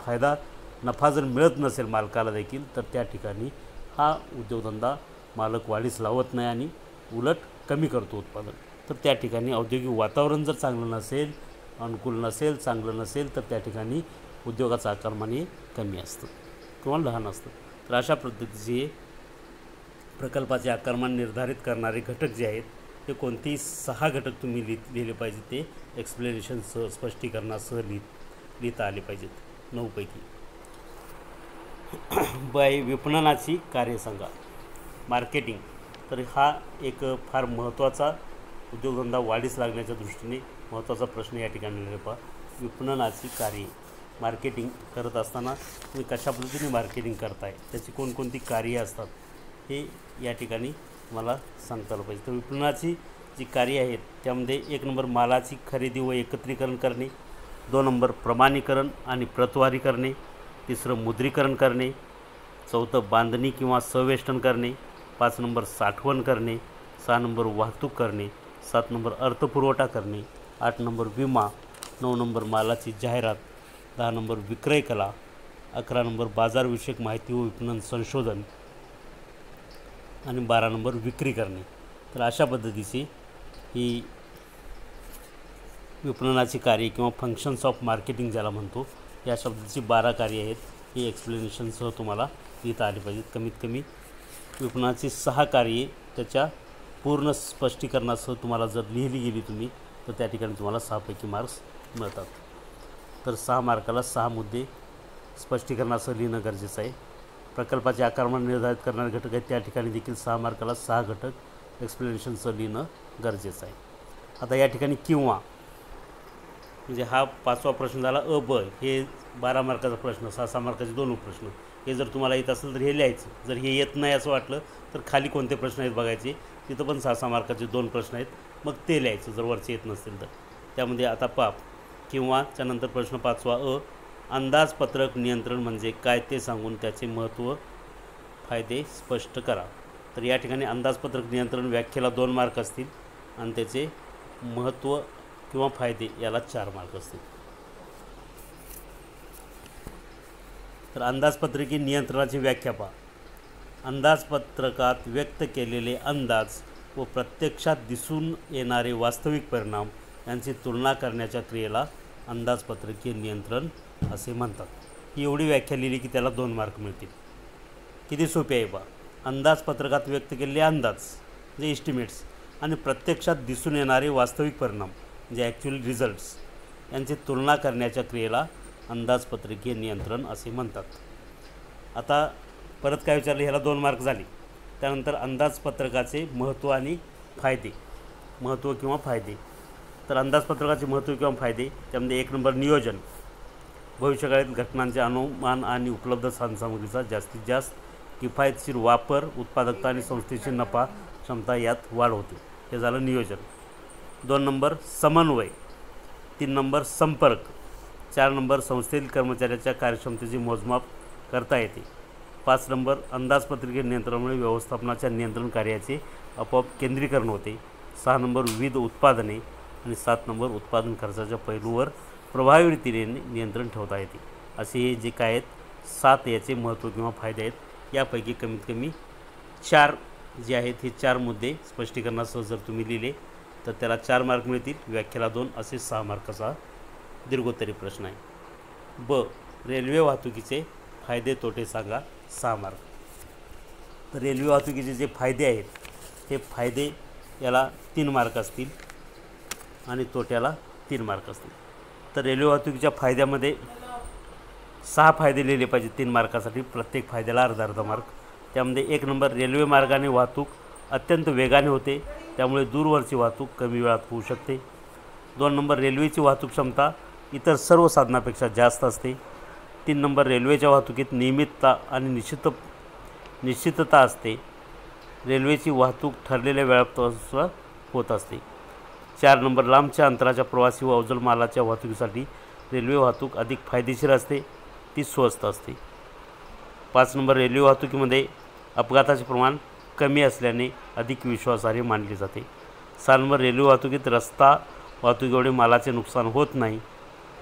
नफा जर मिळत नसेल मालकाला देखील, तर त्या ठिकाणी हा उद्योगधंदा मालक वाढीस लावत नाही आणि उलट कमी करतो उत्पादन. तर त्या ठिकाणी औद्योगिक वातावरण जर चांगलं नसेल, अनुकूल नसेल, चांगलं नसेल तर त्या ठिकाणी उद्योगाचं आकारमान हे कमी असतं किंवा लहान असतं. तर अशा पद्धतीचे प्रकल्पाचे आकारमान निर्धारित करणारे घटक जे आहेत ते कोणतेही 6 घटक तुम्ही लिहिले पाहिजेत. ते एक्सप्लेनेशनसह, स्पष्टीकरणासह लिहिता आले पाहिजेत 9 पैकी. बाय विपणनाची कार्य सांगा. मार्केटिंग. तर हा एक फार महत्त्वाचा उद्योगधंदा वाढीस लागण्याच्या दृष्टीने महत्त्वाचा प्रश्न या ठिकाणी लिहिला पहा. विपणनाची कार्ये. मार्केटिंग करत असताना तुम्ही कशा पद्धतीने मार्केटिंग करताय, त्याची कोणकोणती कार्ये असतात हे या ठिकाणी मला सांगता आलं पाहिजे. तर विपणनाची जी कार्ये आहेत त्यामध्ये 1 नंबर मालाची खरेदी व एकत्रीकरण करणे, 2 नंबर प्रमाणीकरण आणि प्रतवारी करणे, 3 मुद्रीकरण करणे, 4 बांधणी किंवा संवेष्टन करणे, 5 नंबर साठवण करणे, 6 नंबर वाहतूक करणे, 7 नंबर अर्थपुरवठा करणे, 8 नंबर विमा, 9 नंबर मालाची जाहिरात, 10 नंबर विक्रय कला, 11 नंबर बाजारविषयक माहिती व विपणन संशोधन आणि 12 नंबर विक्री करणे. तर अशा पद्धतीची ही विपणनाची कार्ये किंवा फंक्शन्स ऑफ मार्केटिंग ज्याला म्हणतो, या शब्दाची 12 कार्ये आहेत. ही एक्सप्लेनेशनसह तुम्हाला लिहिता आली पाहिजेत. कमीत कमी विपणनाची 6 कार्ये त्याच्या पूर्ण स्पष्टीकरणासह तुम्हाला जर लिहिली गेली तुम्ही, तर त्या ठिकाणी तुम्हाला 6 पैकी मार्क्स मिळतात. तर 6 मार्काला 6 मुद्दे स्पष्टीकरणासह लिहिणं गरजेचं आहे. प्रकल्पाचे आकारमान निर्धारित करणारे घटक आहेत, त्या ठिकाणी देखील 6 मार्काला 6 घटक एक्सप्लेनेशनसह लिहिणं गरजेचं आहे. आता या ठिकाणी किंवा म्हणजे हा 5वा प्रश्न झाला. ब हे 12 मार्काचा प्रश्न, 6 मार्काचे 2 उपप्रश्न. हे जर तुम्हाला येत असेल तर हे लिहायचं. जर हे येत नाही असं वाटलं तर खाली कोणते प्रश्न आहेत बघायचे, तिथं पण 6 मार्काचे 2 प्रश्न आहेत, मग ते लिहायचं जर वरचे येत नसतील तर. त्यामध्ये आता किंवाच्या नंतर प्रश्न 5वा अंदाजपत्रक नियंत्रण म्हणजे काय ते सांगून त्याचे महत्त्व फायदे स्पष्ट करा. तर या ठिकाणी अंदाजपत्रक नियंत्रण व्याख्येला 2 मार्क असतील आणि त्याचे महत्त्व किंवा फायदे याला 4 मार्क असतील. तर अंदाजपत्रकी नियंत्रणाची व्याख्या पहा. अंदाजपत्रकात व्यक्त केलेले अंदाज व प्रत्यक्षात दिसून येणारे वास्तविक परिणाम यांची तुलना करण्याच्या क्रियेला अंदाजपत्रकीय नियंत्रण असे म्हणतात. ही एवढी व्याख्या लिहिली की त्याला 2 मार्क मिळतील. किती सोपी आहे पहा. अंदाजपत्रकात व्यक्त केलेले अंदाज म्हणजे एस्टिमेट्स आणि प्रत्यक्षात दिसून येणारे वास्तविक परिणाम म्हणजे ॲक्च्युअल रिझल्ट्स यांची तुलना करण्याच्या क्रियेला अंदाजपत्रकीय नियंत्रण असे म्हणतात. आता परत काय विचारलं, ह्याला 2 मार्क झाले. त्यानंतर अंदाजपत्रकाचे महत्त्व आणि फायदे, महत्त्व किंवा फायदे. तर अंदाजपत्रकाचे महत्त्व किंवा फायदे, त्यामध्ये 1 नंबर नियोजन, भविष्यकाळातील घटनांचे अनुमान आणि उपलब्ध साधनसामुग्रीचा जास्तीत जास्त किफायतशीर वापर, उत्पादकता आणि संस्थेची नफा क्षमता यात वाढ होते. हे झालं नियोजन. 2 नंबर समन्वय, 3 नंबर संपर्क, 4 नंबर संस्थेतील कर्मचाऱ्याच्या कार्यक्षमतेचे मोजमाप करता येते. 5 नंबर अंदाजपत्रकीय नियंत्रणामुळे व्यवस्थापनाच्या नियंत्रण कार्याचे आपोआप केंद्रीकरण होते. 6 नंबर विविध उत्पादने आणि 7 नंबर उत्पादन खर्चाच्या पैलूवर प्रभावी रीतीने नियंत्रण ठेवता येते. असे हे जे काय आहेत 7 याचे महत्त्व किंवा फायदे आहेत. यापैकी कमीत कमी 4 जे आहेत हे 4 मुद्दे स्पष्टीकरणासह जर तुम्ही लिहिले तर त्याला 4 मार्क मिळतील. व्याख्याला 2 असे 6 मार्काचा दीर्घोत्तरी प्रश्न आहे. ब रेल्वे वाहतुकीचे फायदे तोटे सांगा, 6 मार्क. तर रेल्वे वाहतुकीचे जे फायदे आहेत हे फायदे याला 3 मार्क असतील आणि तोट्याला 3 मार्क असतील. तर रेल्वे वाहतुकीच्या फायद्यामध्ये 6 फायदे लिहिले पाहिजे 3 मार्कासाठी. प्रत्येक फायद्याला अर्धा मार्क. त्यामध्ये 1 नंबर रेल्वे मार्गाने वाहतूक अत्यंत वेगाने होते, त्यामुळे दूरवरची वाहतूक कमी वेळात होऊ शकते. 2 नंबर रेल्वेची वाहतूक क्षमता इतर सर्व साधनापेक्षा जास्त असते. 3 नंबर रेल्वेच्या वाहतुकीत नियमितता आणि निश्चितता असते. रेल्वेची वाहतूक ठरलेल्या वेळापत्रकानुसार होत असते. 4 नंबर लांबच्या अंतराच्या प्रवासी व अवजड मालाच्या वाहतुकीसाठी रेल्वे वाहतूक अधिक फायदेशीर असते, ती स्वस्त असते. 5 नंबर रेल्वे वाहतुकीमध्ये अपघाताचे प्रमाण कमी असल्याने अधिक विश्वासार्ह मानले जाते. 6 नंबर रेल्वे वाहतुकीत रस्ता वाहतुकीमुळे मालाचे नुकसान होत नाही,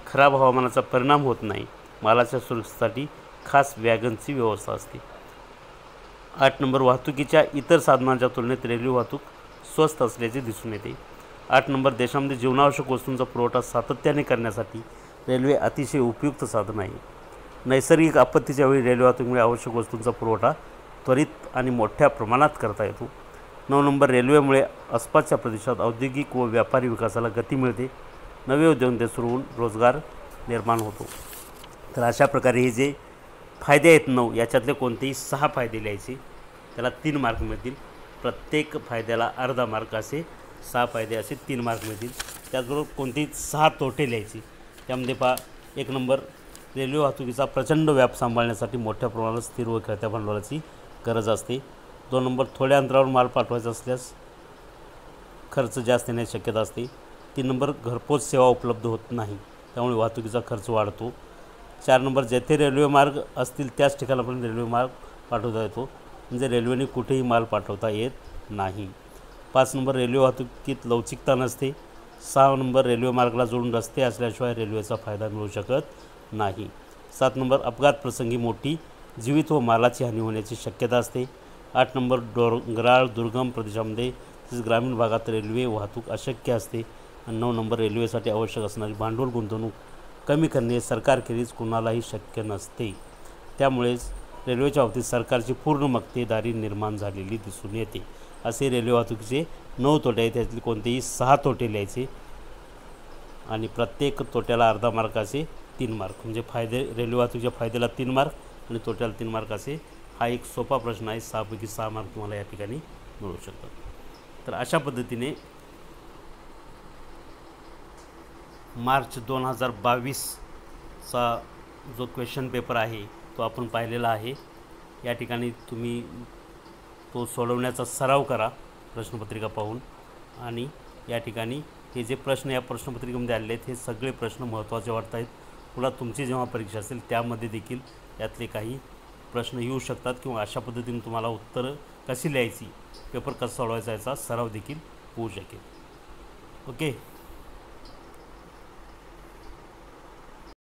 खराब हवामानाचा परिणाम होत नाही. मालाच्या सुरक्षेसाठी खास वॅगनची व्यवस्था असते. 8 नंबर वाहतुकीच्या इतर साधनांच्या तुलनेत रेल्वे वाहतूक स्वस्त असल्याचे दिसून येते. 8 नंबर देशामध्ये जीवनावश्यक वस्तूंचा पुरवठा सातत्याने करण्यासाठी रेल्वे अतिशय उपयुक्त साधन आहे. नैसर्गिक आपत्तीच्या वेळी रेल्वे वाहतुकीमुळे आवश्यक वस्तूंचा पुरवठा त्वरित आणि मोठ्या प्रमाणात करता येतो. 9 नंबर रेल्वेमुळे आसपासच्या प्रदेशात औद्योगिक व व्यापारी विकासाला गती मिळते, नवे उद्योगधंदे सुरू होऊन रोजगार निर्माण होतो. तर अशा प्रकारे हे जे फायदे आहेत 9, याच्यातले कोणतेही 6 फायदे लिहायचे, त्याला 3 मार्क मिळतील. प्रत्येक फायद्याला अर्धा मार्क असे 6 फायदे असे 3 मार्क मिळतील. त्याचबरोबर कोणतेही 6 तोटे लिहायचे. त्यामध्ये 1 नंबर रेल्वे वाहतुकीचा प्रचंड व्याप सांभाळण्यासाठी मोठ्या प्रमाणात स्थिर व खेळत्या भांडवलाची गरज असते. 2 नंबर थोड्या अंतरावर माल पाठवायचा असल्यास खर्च जास्त येण्याची शक्यता असते. 3 नंबर घरपोच सेवा उपलब्ध होत नाही, त्यामुळे वाहतुकीचा खर्च वाढतो. 4 नंबर जेथे रेल्वे मार्ग असतील त्याच ठिकाणापर्यंत रेल्वे मार्ग पाठवता येतो, म्हणजे रेल्वेने कुठेही माल पाठवता येत नाही. 5 नंबर रेल्वे वाहतुकीत लवचिकता नसते. 6 नंबर रेल्वे मार्गाला जोडून रस्ते असल्याशिवाय रेल्वेचा फायदा मिळू शकत नाही. 7 नंबर अपघात प्रसंगी मोठी जीवित व मालाची हानी होण्याची शक्यता असते. 8 नंबर डोंगराळ दुर्गम प्रदेशामध्ये तसेच ग्रामीण भागात रेल्वे वाहतूक अशक्य असते. आणि 9 नंबर रेल्वेसाठी आवश्यक असणारी भांडवल गुंतवणूक कमी करणे सरकारखेरीज कुणालाही शक्य नसते. त्यामुळेच रेल्वेच्या बाबतीत सरकारची पूर्ण मक्तेदारी निर्माण झालेली दिसून येते. असे रेल्वे वाहतुकीचे 9 तोटे आहेत. त्यातले कोणतेही 6 तोटे लिहायचे आणि प्रत्येक तोट्याला अर्धा मार्क असे 3 मार्क. म्हणजे फायदे रेल्वे वाहतुकीच्या फायद्याला 3 मार्क आणि तोट्याला 3 मार्क असे. हा एक सोपा प्रश्न आहे. 6 पैकी 6 मार्क तुम्हाला या ठिकाणी मिळू शकतात. तर अशा पद्धतीने मार्च 2022चा जो क्वेश्चन पेपर आहे तो आपण पाहिलेला आहे. या ठिकाणी तुम्ही तो सोडवण्याचा सराव करा प्रश्नपत्रिका पाहून. आणि या ठिकाणी हे जे प्रश्न या प्रश्नपत्रिकेमध्ये आलेले आहेत हे सगळे प्रश्न महत्त्वाचे वाटत आहेत. पुन्हा तुमची जेव्हा परीक्षा असेल त्यामध्ये देखील यातले काही प्रश्न येऊ शकतात किंवा अशा पद्धतीने तुम्हाला उत्तरं कशी लिहायची, पेपर कसा सोडवायचा याचा सराव देखील होऊ शकेल. ओके.